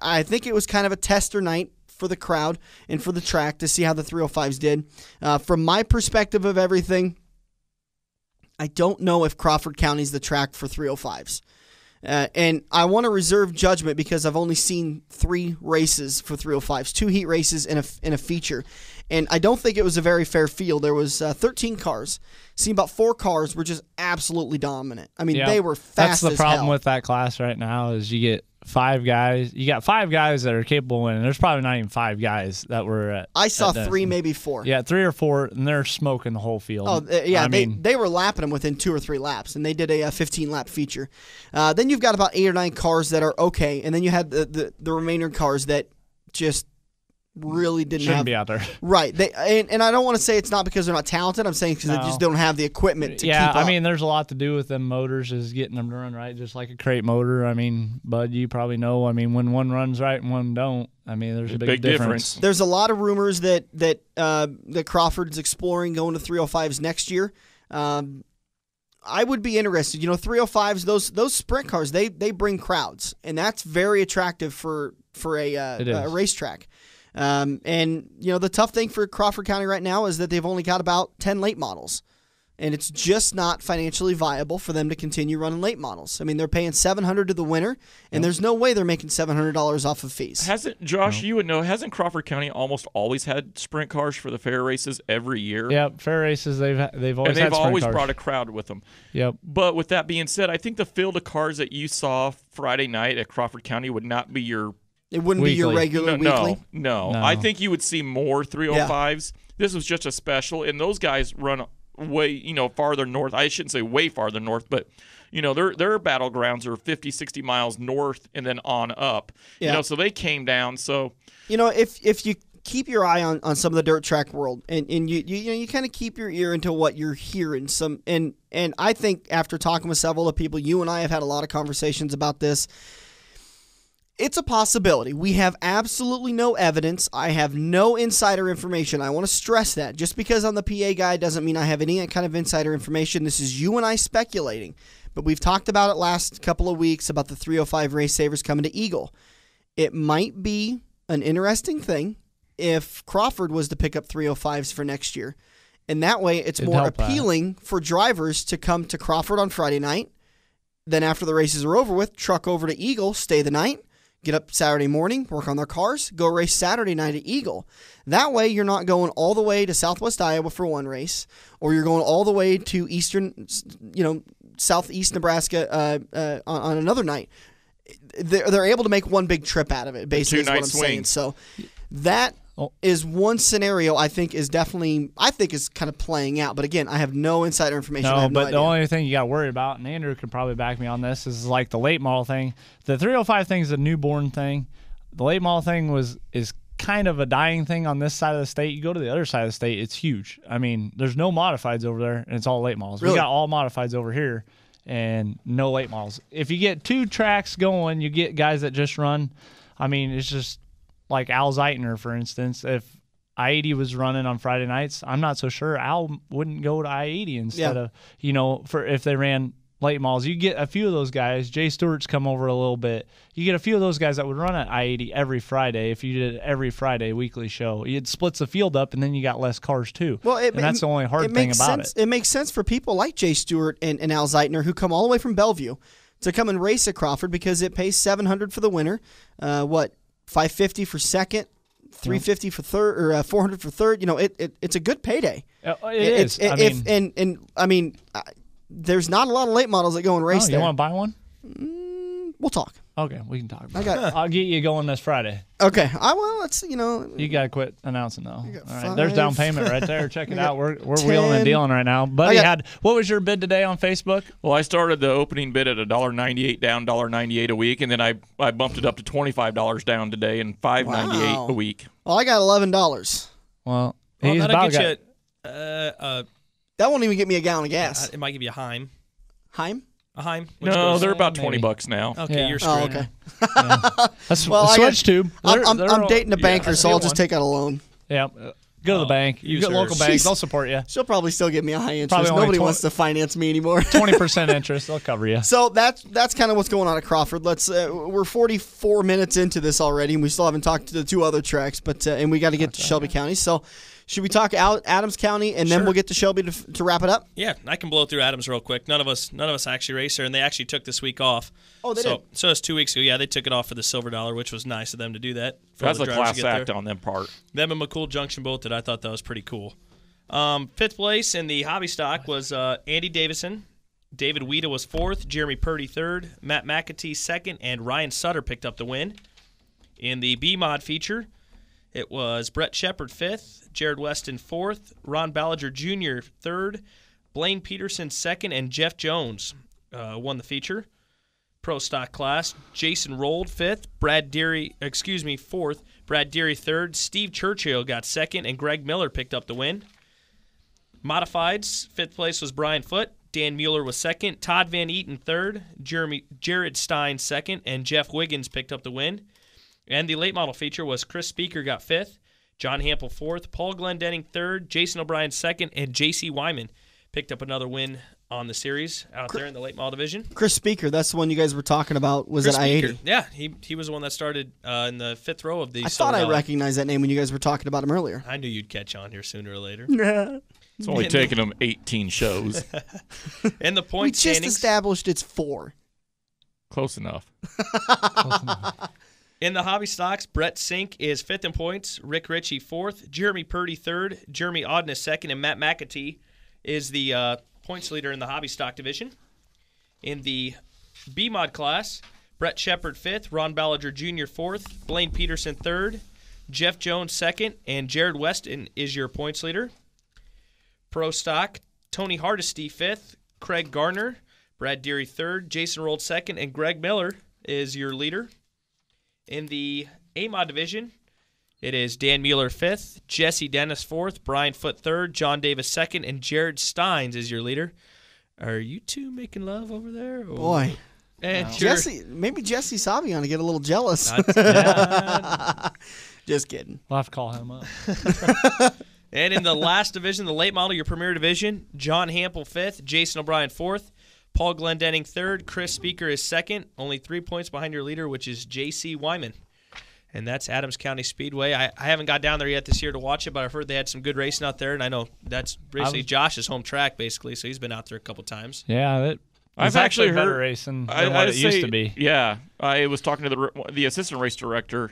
I think it was kind of a tester night for the crowd and for the track to see how the 305s did. From my perspective of everything, I don't know if Crawford County's the track for 305s. And I want to reserve judgment because I've only seen 3 races for 305s, 2 heat races and a feature. And I don't think it was a very fair field. There was 13 cars. See, about 4 cars were just absolutely dominant. I mean, they were fast as hell. That's the problem with that class right now is you get 5 guys. You got 5 guys that are capable of winning. There's probably not even 5 guys that were at. I saw 3, maybe 4. Yeah, 3 or 4, and they're smoking the whole field. Oh, yeah, they were lapping them within 2 or 3 laps, and they did a 15-lap feature. Then you've got about 8 or 9 cars that are okay, and then you had the remaining cars that just really shouldn't be out there. Right. And I don't want to say it's not because they're not talented. I'm saying because they just don't have the equipment to keep up. Yeah, I mean, there's a lot to do with them motors is getting them to run right, just like a crate motor. I mean, Bud, you probably know. I mean, when one runs right and one don't, I mean, there's a big difference. There's a lot of rumors that Crawford's exploring going to 305s next year. I would be interested. 305s, those sprint cars, they bring crowds, and that's very attractive for a racetrack. And the tough thing for Crawford County right now is that they've only got about 10 late models, and it's just not financially viable for them to continue running late models. I mean, they're paying $700 to the winner, and there's no way they're making $700 off of fees. You would know, hasn't Crawford County almost always had sprint cars for the fair races every year? Yeah, fair races they've always had sprint cars. And they've always brought a crowd with them. Yep. But with that being said, I think the field of cars that you saw Friday night at Crawford County would not be your. It wouldn't be your regular weekly? No. I think you would see more 305s. Yeah. This was just a special, and those guys run way, farther north. I shouldn't say way farther north, but, their battlegrounds are 50, 60 miles north and then on up. Yeah. So they came down. So, if you keep your eye on some of the dirt track world and you kind of keep your ear into what you're hearing, and I think after talking with several of people, you and I have had a lot of conversations about this. It's a possibility. We have absolutely no evidence. I have no insider information. I want to stress that. Just because I'm the PA guy doesn't mean I have any kind of insider information. This is you and I speculating. But we've talked about it last couple of weeks about the 305 race savers coming to Eagle. It might be an interesting thing if Crawford was to pick up 305s for next year. And that way it's more appealing for drivers to come to Crawford on Friday night. Then after the races are over with, truck over to Eagle, stay the night. Get up Saturday morning, work on their cars, go race Saturday night at Eagle. That way, you're not going all the way to Southwest Iowa for one race, or you're going all the way to southeast Nebraska on another night. They're able to make one big trip out of it, basically, is what I'm saying. So that is one scenario I think is kind of playing out. But again, I have no insider information. I have no idea. The only thing you got to worry about, and Andrew can probably back me on this, is like the late model thing. The 305 thing is a newborn thing. The late model thing is kind of a dying thing on this side of the state. You go to the other side of the state, it's huge. I mean, there's no modifieds over there, and it's all late models. Really? We got all modifieds over here and no late models. If you get 2 tracks going, you get guys that just run. I mean, it's just like Al Zeitner, for instance. If I-80 was running on Friday nights, I'm not so sure Al wouldn't go to I-80 instead of, for if they ran late models. You get a few of those guys. Jay Stewart's come over a little bit. You get a few of those guys that would run at I-80 every Friday if you did every Friday weekly show. It splits the field up, and then you got less cars too. Well, and that's the only hard thing about it. It makes sense for people like Jay Stewart and Al Zeitner who come all the way from Bellevue to come and race at Crawford because it pays $700 for the winner. $550 for second, $350 for third, or $400 for third. It's a good payday. It is. I mean, there's not a lot of late models that go and race there. You want to buy one? We'll talk. Okay, we can talk about it. I'll get you going this Friday. Okay. Let's. You got to quit announcing, though. All right. There's down payment right there. Check it out. We're wheeling and dealing right now. Buddy what was your bid today on Facebook? Well, I started the opening bid at $1.98 down, $1.98 a week, and then I bumped it up to $25 down today and $5.98 a week. Well, I got $11. Well, that'll get you. That won't even get me a gallon of gas. It might give you a Heim. Heim? A Heim? No, they're about $20 now. Okay, you're screwed. Oh, okay. That's a switch tube. I'm dating a banker, so I'll just take out a loan. Yeah. Go to the bank. You get local banks. They'll support you. She'll probably still give me a high interest. Nobody wants to finance me anymore. 20% interest. They'll cover you. So that's kind of what's going on at Crawford. We're 44 minutes into this already, and we still haven't talked to the 2 other tracks, and we got to get to Shelby County. So Should we talk out Adams County and then Sure. we'll get to Shelby to wrap it up? Yeah, I can blow through Adams real quick. None of us actually raced there, and they actually took this week off. Oh, they did? So it's 2 weeks ago. Yeah, they took it off for the Silver Dollar, which was nice of them to do that. for That's all a the drivers to class get act there. on them part. Them and McCool Junction both did. I thought that was pretty cool. Fifth place in the hobby stock was Andy Davison. David Weeda was fourth. Jeremy Purdy third. Matt McAtee second. And Ryan Sutter picked up the win. In the B-Mod feature, it was Brett Shepard fifth. Jared Weston fourth. Ron Ballinger Jr. third. Blaine Peterson second. And Jeff Jones won the feature. Pro stock class, Jason Rolled fifth. Fourth. Brad Deary third. Steve Churchill got second. And Greg Miller picked up the win. Modifieds, fifth place was Brian Foote. Dan Mueller was second. Todd Van Eaton third. Jared Stein second. And Jeff Wiggins picked up the win. And the late model feature was Chris Speaker got fifth. John Hampel fourth. Paul Glendenning third. Jason O'Brien second. And J.C. Wyman picked up another win on the series out there in the late model division. Chris Speaker, that's the one you guys were talking about, was Chris at I-80. Speaker, yeah, he was the one that started in the fifth row of the I Silver thought I Dollar. recognized that name when you guys were talking about him earlier. I knew you'd catch on here sooner or later. It's only taken them 18 shows. And the We point just standings. established it's 4. Close enough. In the hobby stocks, Brett Sink is fifth in points, Rick Ritchie fourth, Jeremy Purdy third, Jeremy Auden is second, and Matt McAtee is the points leader in the hobby stock division. In the B-Mod class, Brett Shepard fifth, Ron Ballinger Jr. fourth, Blaine Peterson third, Jeff Jones second, and Jared Weston is your points leader. Pro stock, Tony Hardesty fifth, Craig Garner, Brad Deary third, Jason Rolled second, and Greg Miller is your leader. In the A-Mod division, it is Dan Mueller fifth, Jesse Dennis fourth, Brian Foote third, John Davis second, and Jared Steins is your leader. Are you two making love over there? Or? Boy. And Maybe Jesse Savion to get a little jealous. Just kidding. We'll have to call him up. And in the last division, the late model, your premier division, John Hampel fifth, Jason O'Brien fourth, Paul Glendenning third, Chris Speaker is second, only 3 points behind your leader, which is J.C. Wyman. And that's Adams County Speedway. I haven't got down there yet this year to watch it, but I've heard they had some good racing out there, and I know that's basically Josh's home track, basically, so he's been out there a couple times. Yeah, I've actually better heard racing than what it used to be. Yeah, I was talking to the assistant race director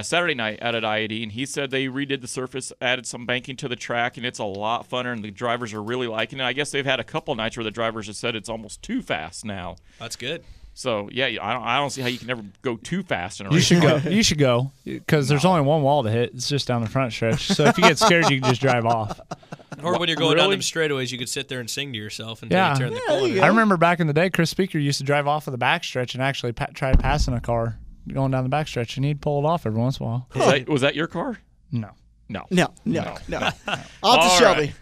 Saturday night out at I-80, and he said they redid the surface, added some banking to the track, and it's a lot funner, and the drivers are really liking it. I guess they've had a couple nights where the drivers have said it's almost too fast now. That's good. So yeah, I don't see how you can ever go too fast in a You race. should go. You should go because there's only one wall to hit. It's just down the front stretch. So if you get scared, you can just drive off. Or when you're going down Really? them straightaways, you could sit there and sing to yourself until Yeah. you turn the Yeah, there you corner. go. I remember back in the day, Chris Speaker used to drive off of the backstretch and actually try passing a car going down the backstretch, and he'd pull it off every once in a while. Was that your car? No. No. No. On to All Shelby. right.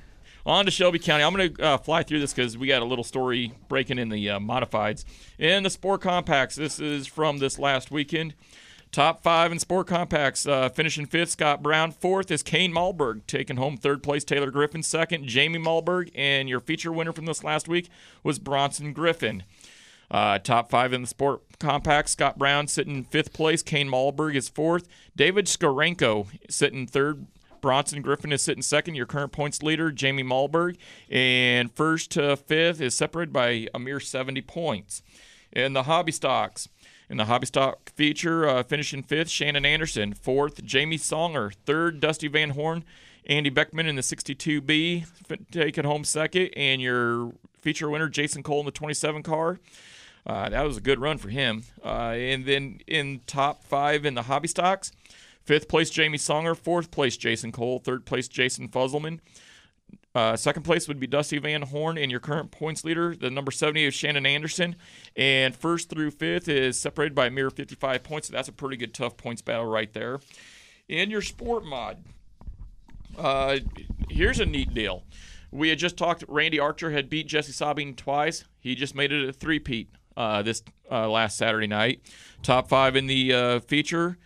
On to Shelby County. I'm going to fly through this because we got a little story breaking in the modifieds. In the Sport Compacts, this is from this last weekend. Top 5 in Sport Compacts. Finishing 5th, Scott Brown. 4th is Kane Malberg. Taking home 3rd place, Taylor Griffin. 2nd, Jamie Malberg. And your feature winner from this last week was Bronson Griffin. Top 5 in the Sport Compact, Scott Brown sitting 5th place. Kane Malberg is 4th. David Skarenko sitting 3rd. Bronson Griffin is sitting 2nd. Your current points leader, Jamie Malberg. And 1st to 5th is separated by a mere 70 points. In the Hobby Stocks, in the Hobby Stock feature, finishing 5th, Shannon Anderson. 4th, Jamie Songer. 3rd, Dusty Van Horn. Andy Beckman in the 62B taking home 2nd. And your feature winner, Jason Cole in the 27 car. That was a good run for him. And then in top 5 in the Hobby Stocks, 5th place, Jamie Songer. 4th place, Jason Cole. 3rd place, Jason Fuzzelman. 2nd place would be Dusty Van Horn. And your current points leader, the number 70, is Shannon Anderson. And 1st through 5th is separated by a mere 55 points. So that's a pretty good, tough points battle right there. In your Sport Mod, here's a neat deal. We had just talked, Randy Archer had beat Jesse Sabine twice. He just made it a three-peat this last Saturday night. Top 5 in the feature,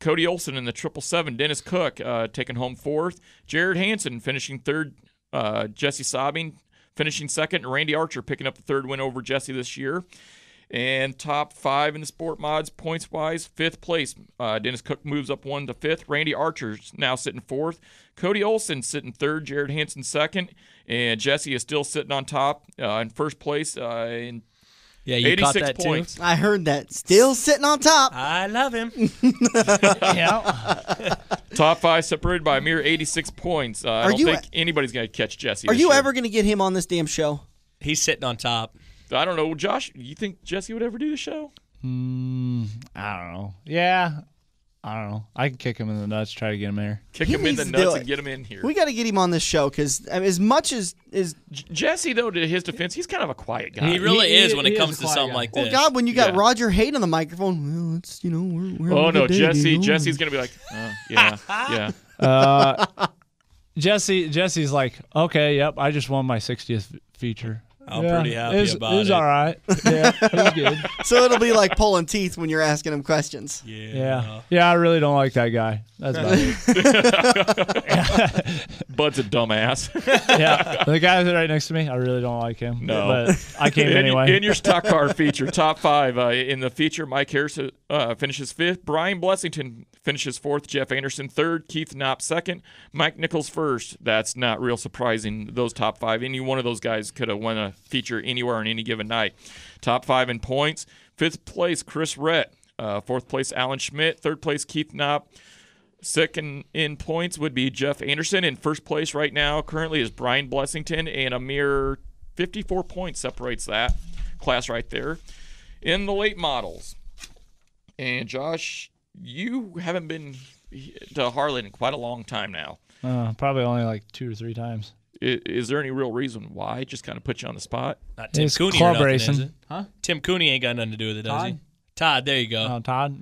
Cody Olson in the 777. Dennis Cook taking home 4th. Jared Hansen finishing 3rd. Jesse Sabine finishing 2nd. And Randy Archer picking up the 3rd win over Jesse this year. And top 5 in the sport mods, points-wise, 5th place. Dennis Cook moves up 1 to 5th. Randy Archer's now sitting 4th. Cody Olson sitting 3rd. Jared Hansen 2nd. And Jesse is still sitting on top in 1st place in you caught 86 that points. too. I heard that. Still sitting on top. I love him. Yeah. Top 5 separated by a mere 86 points. I don't think anybody's going to catch Jesse Are this you year. ever going to get him on this damn show? He's sitting on top. I don't know. Josh, you think Jesse would ever do the show? I don't know. Yeah. I don't know. I can kick him in the nuts, try to get him here. Kick He him in the needs to do nuts it. and get him in here. We got to get him on this show because as much as Jesse, though, to his defense, he's kind of a quiet guy. He really is when he it is comes a to quiet something guy. like well, this. God, when you got Yeah. Roger Haight on the microphone, well, it's we're Oh, having a no, good day, Jesse. you know? Jesse's going to be like, yeah. Jesse's like, okay, yep, I just won my 60th feature. I'm pretty happy about It was it. all right. Yeah, it was good. So it'll be like pulling teeth when you're asking him questions. Yeah. I really don't like that guy. That's about it. Bud's a dumbass. Yeah, the guy that's right next to me, I really don't like him. No. But I came anyway. In your stock car feature, top 5 in the feature, Mike Harris finishes 5th. Brian Blessington finishes 4th. Jeff Anderson 3rd. Keith Knopp 2nd. Mike Nichols 1st. That's not real surprising. Those top 5. Any one of those guys could have won a feature anywhere on any given night. Top 5 in points. 5th place, Chris Rett. 4th place, Alan Schmidt. 3rd place, Keith Knopp. Second in points would be Jeff Anderson. In 1st place right now currently is Brian Blessington, and a mere 54 points separates that class right there. In the late models, and Josh, you haven't been to Harlan in quite a long time now. Probably only like 2 or 3 times. Is there any real reason why? Just kind of put you on the spot? Not Tim It's Cooney club or nothing, racing. is it? Huh? Tim Cooney ain't got nothing to do with it, does he? Todd? Todd, there you go. Todd?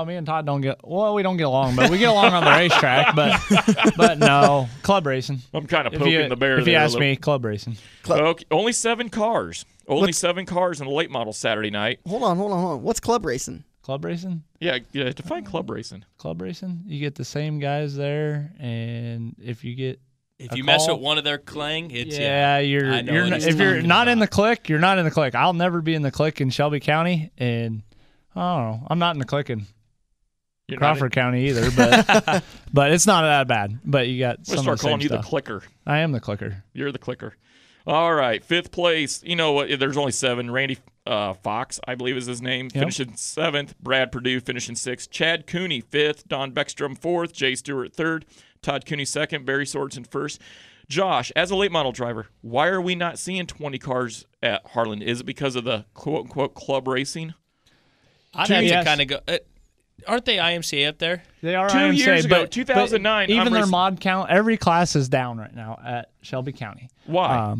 Me and Todd don't get we don't get along, but we get along on the racetrack. But no, club racing. I'm kind of poking the bear If there. you a ask little. me, club racing. Okay, only 7 cars. Only 7 cars in the late model Saturday night. Hold on. What's club racing? Club racing? Yeah, define club racing. Club racing? You get the same guys there, and if you get If you mess with one of their clang, it's yeah, I know what he's if you're talking not in the about. clique, you're not in the clique. I'll never be in the clique in Shelby County, and I don't know. I'm not in the clique in You're not Crawford County either, but but it's not that bad. But you got We'll some start of the same calling you stuff. the clicker. I am the clicker. You're the clicker. All right, 5th place. You know what? There's only 7. Randy Fox, I believe is his name, finishing 7th. Brad Purdue finishing 6th. Chad Cooney 5th. Don Beckstrom 4th. Jay Stewart 3rd. Todd Cooney 2nd. Barry Sorensen 1st. Josh, as a late model driver, why are we not seeing 20 cars at Harlan? Is it because of the quote-unquote club racing? I'd have Yes. to kind of go. Aren't they IMCA up there? They are 2 IMCA, years ago, but 2009, even I'm their racing- mod count, every class is down right now at Shelby County. Why?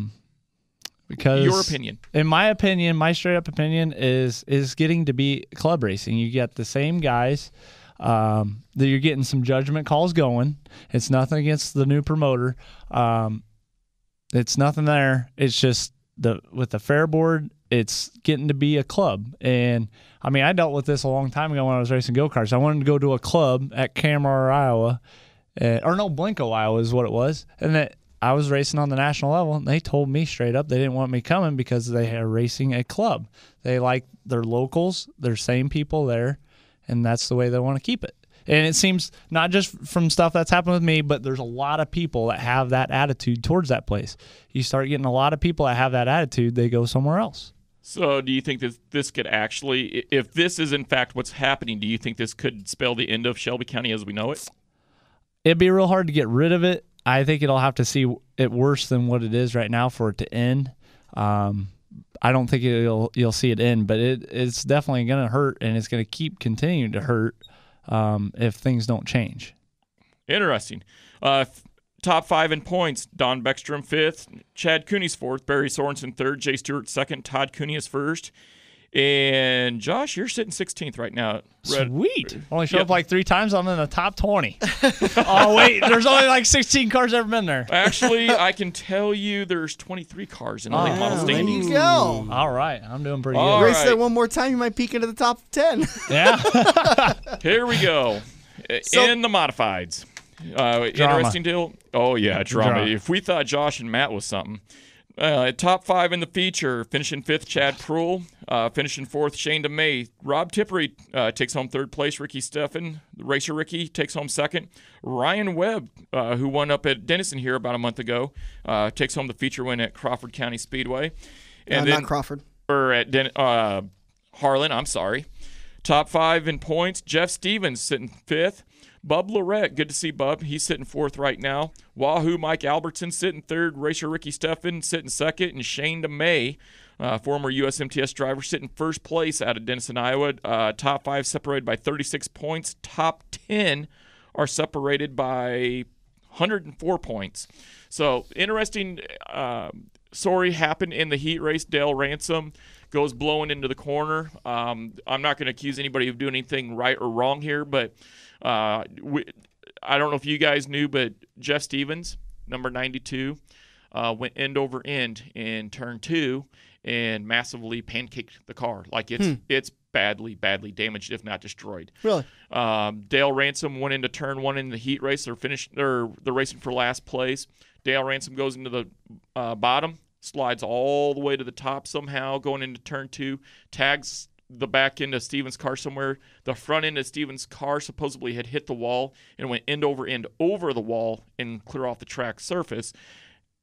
Because Your opinion. In my opinion, my straight up opinion is getting to be club racing. You get the same guys. That you're getting some judgment calls going. It's nothing against the new promoter. It's nothing there. It's just with the fair board, it's getting to be a club. And I mean, I dealt with this a long time ago when I was racing go-karts. I wanted to go to a club at Camar, Iowa, Blanco, Iowa is what it was. And that I was racing on the national level, and they told me straight up they didn't want me coming because they are racing a club. They like their locals, their same people there, and that's the way they want to keep it. And it seems not just from stuff that's happened with me, but there's a lot of people that have that attitude towards that place. You start getting a lot of people that have that attitude, they go somewhere else. So do you think that this could actually, if this is in fact what's happening, do you think this could spell the end of Shelby County as we know it? It'd be real hard to get rid of it. I think it'll have to see it worse than what it is right now for it to end. I don't think you'll see it end, but it's definitely going to hurt, and it's going to keep continuing to hurt if things don't change. Interesting. Top 5 in points, Don Beckstrom 5th, Chad Cooney's 4th, Barry Sorensen 3rd, Jay Stewart 2nd, Todd Cooney is 1st. And Josh, you're sitting 16th right now. Sweet. Only showed Yep. up like 3 times. I'm in the top 20. Oh, wait. There's only like 16 cars ever been there. Actually, I can tell you there's 23 cars in the late model There standings. you go. All right. I'm doing pretty All good. Race right. that one more time, you might peek into the top 10. Yeah. Here we go. In the modifieds. Interesting deal. Oh, yeah, drama. Drama. If we thought Josh and Matt was something, Top 5 in the feature, finishing 5th, Chad Pruill. Finishing 4th, Shane DeMay. Rob Tippery takes home 3rd place. Ricky Steffen, Racer Ricky, takes home 2nd. Ryan Webb, who won up at Denison here about a month ago, takes home the feature win at Crawford County Speedway. And then, not Crawford. Or at Harlan, I'm sorry. Top 5 in points, Jeff Stevens sitting 5th. Bub Lorette, good to see Bub. He's sitting 4th right now. Wahoo Mike Albertson sitting 3rd. Racer Ricky Steffen sitting 2nd. And Shane DeMay, former USMTS driver, sitting 1st place out of Denison, Iowa. Top 5 separated by 36 points. Top 10 are separated by 104 points. So, interesting story happened in the heat race. Dale Ransom goes blowing into the corner. I'm not going to accuse anybody of doing anything right or wrong here, but I don't know if you guys knew, but Jeff Stevens, number 92, went end over end in turn 2 and massively pancaked the car. Like it's badly damaged, if not destroyed. Really? Dale Ransom went into turn 1 in the heat race. They're racing for last place. Dale Ransom goes into the bottom, slides all the way to the top somehow, going into turn 2, tags the back end of Stevens' car somewhere. The front end of Stevens' car supposedly had hit the wall and went end over the wall and clear off the track surface.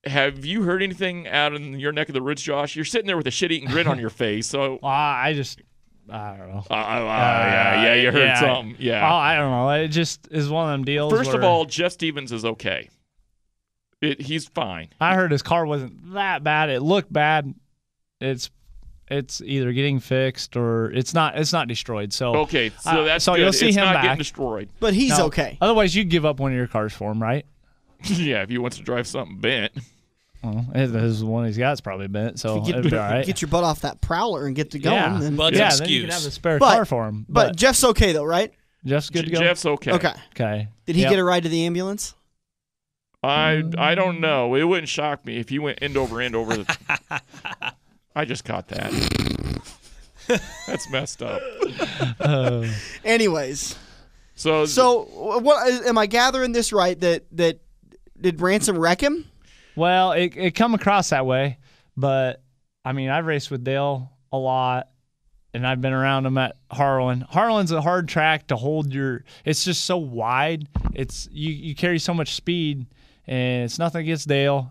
Have you heard anything out in your neck of the woods, Josh? You're sitting there with a shit-eating grin on your face. So I don't know. Yeah, you heard something. Yeah. I don't know. It just is one of them deals. First of all, Jeff Stevens is okay. He's fine. I heard his car wasn't that bad. It looked bad. It's either getting fixed or it's not destroyed. So okay, so that's so good. You'll see it's him not back. Getting destroyed. But he's No. okay. Otherwise, you'd give up one of your cars for him, right? Yeah, if he wants to drive something bent. Well, his one he's got is probably bent, so it'd be all right. Get your butt off that prowler and get to going. Yeah, Then. But then excuse. you can have a spare But- car for him. But Jeff's okay though, right? Jeff's good to go. Jeff's okay. Okay. Okay. Did he Yep. get a ride to the ambulance? I don't know. It wouldn't shock me if he went end over the. I just caught that. That's messed up. Anyways, So what am I gathering this right? That did Ransom wreck him? Well, it come across that way, but I mean, I've raced with Dale a lot, and I've been around him at Harlan. Harlan's a hard track to hold your. It's just so wide. It's you carry so much speed, and it's nothing against Dale.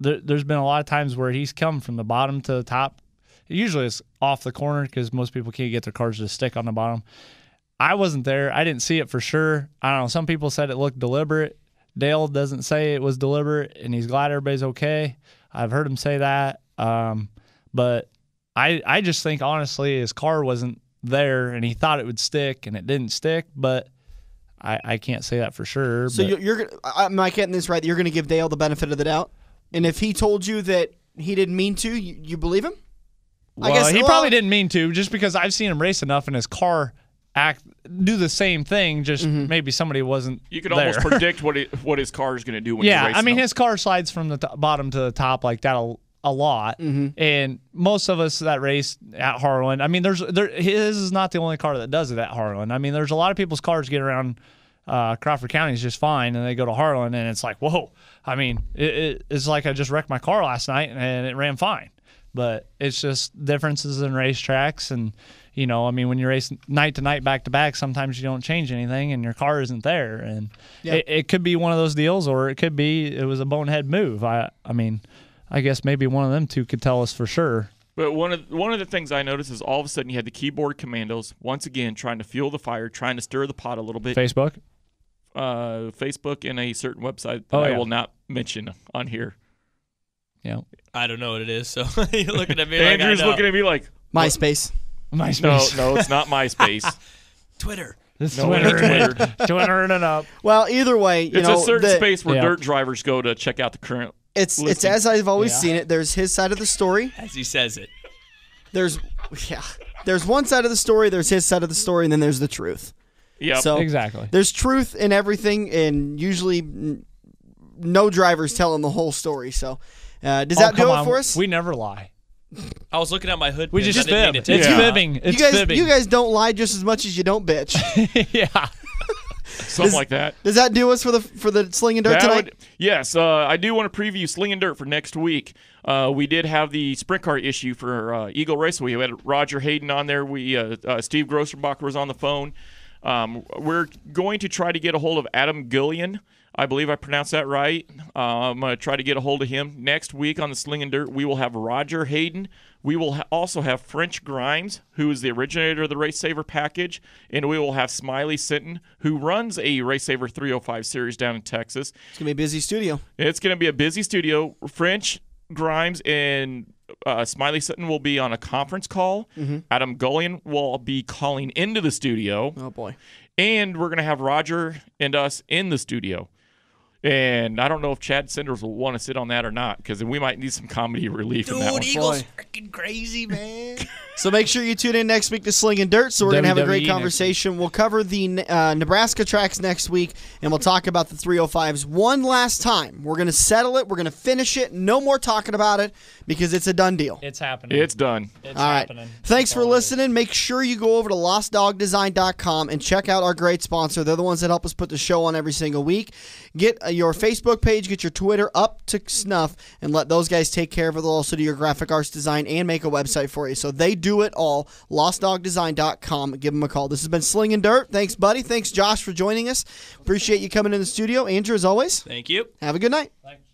There's been a lot of times where he's come from the bottom to the top. Usually it's off the corner because most people can't get their cars to stick on the bottom. I wasn't there. I didn't see it for sure. I don't know. Some people said it looked deliberate. Dale doesn't say it was deliberate, and he's glad everybody's okay. I've heard him say that. But I just think, honestly, his car wasn't there, and he thought it would stick, and it didn't stick. But I can't say that for sure. So but you're am I getting this right? You're going to give Dale the benefit of the doubt, and if he told you that he didn't mean to, you believe him? well, he probably didn't mean to, just because I've seen him race enough, and his car do the same thing. Just maybe somebody wasn't. you could there. almost predict what his car is going to do when Yeah, you're racing I mean, him. his car slides from the bottom to the top like that a lot, and most of us that race at Harlan, I mean, his is not the only car that does it at Harlan. I mean, there's a lot of people's cars get around Crawford County is just fine, and they go to Harlan, and it's like, whoa. I mean, it's like I just wrecked my car last night, and it ran fine. But it's just differences in racetracks, and I mean, when you race night to night, back to back, sometimes you don't change anything, and your car isn't there, and it could be one of those deals, or it could be it was a bonehead move. I mean, I guess maybe one of them two could tell us for sure. But one of the things I noticed is all of a sudden you had the keyboard commandos once again trying to fuel the fire, trying to stir the pot a little bit. Facebook, and a certain website that I will not mention on here. Yeah, I don't know what it is, so you're looking at me Andrew's like I know. looking at me like MySpace. MySpace. No, it's not MySpace. Twitter. It's No, Twitter. Twitter. Twittering it up. Well, either way, It's a certain space where Yeah. dirt drivers go to check out the current. It's listing. as I've always Yeah. seen it. There's his side of the story. As he says it. There's one side of the story. There's his side of the story, and then there's the truth. Yeah. So Exactly. there's truth in everything, and usually no driver's telling the whole story. So does that do it for us? We never lie. I was looking at my hood. We pins. just I didn't fib. mean It's to. Yeah. fibbing. It's fibbing. you guys don't lie just as much as you don't bitch. yeah. Something like that. Does that do us for the Slingin' Dirt tonight? Yes, I do want to preview Slingin' Dirt for next week. We did have the sprint car issue for Eagle Race. We had Roger Hayden on there. Steve Grosserbacher was on the phone. We're going to try to get a hold of Adam Gillian. I believe I pronounced that right. I'm going to try to get a hold of him. Next week on the Slingin' Dirt, we will have Roger Hayden. We will also have French Grimes, who is the originator of the Race Saver package, and we will have Smiley Sinton, who runs a Race Saver 305 series down in Texas. It's going to be a busy studio. It's going to be a busy studio. French Grimes and Smiley Sutton will be on a conference call. Mm-hmm. Adam Gullion will be calling into the studio. Oh, boy. And we're going to have Roger and us in the studio. And I don't know if Chad Sanders will want to sit on that or not, because we might need some comedy relief in that one. Dude, Eagle's freaking crazy, man. So make sure you tune in next week to Slingin' Dirt. So we're going to have a great conversation. We'll cover the Nebraska tracks next week, and we'll talk about the 305s one last time. We're going to settle it. We're going to finish it. No more talking about it, because it's a done deal. It's happening. It's done. It's All right. happening. Thanks for listening. Make sure you go over to lostdogdesign.com and check out our great sponsor. They're the ones that help us put the show on every single week. Get your Facebook page, get your Twitter up to snuff, and let those guys take care of it. They'll also do your graphic arts design and make a website for you. So they do it all. LostDogDesign.com. Give them a call. This has been Slingin' Dirt. Thanks, buddy. Thanks, Josh, for joining us. Appreciate you coming in the studio. Andrew, as always. Thank you. Have a good night. Thanks.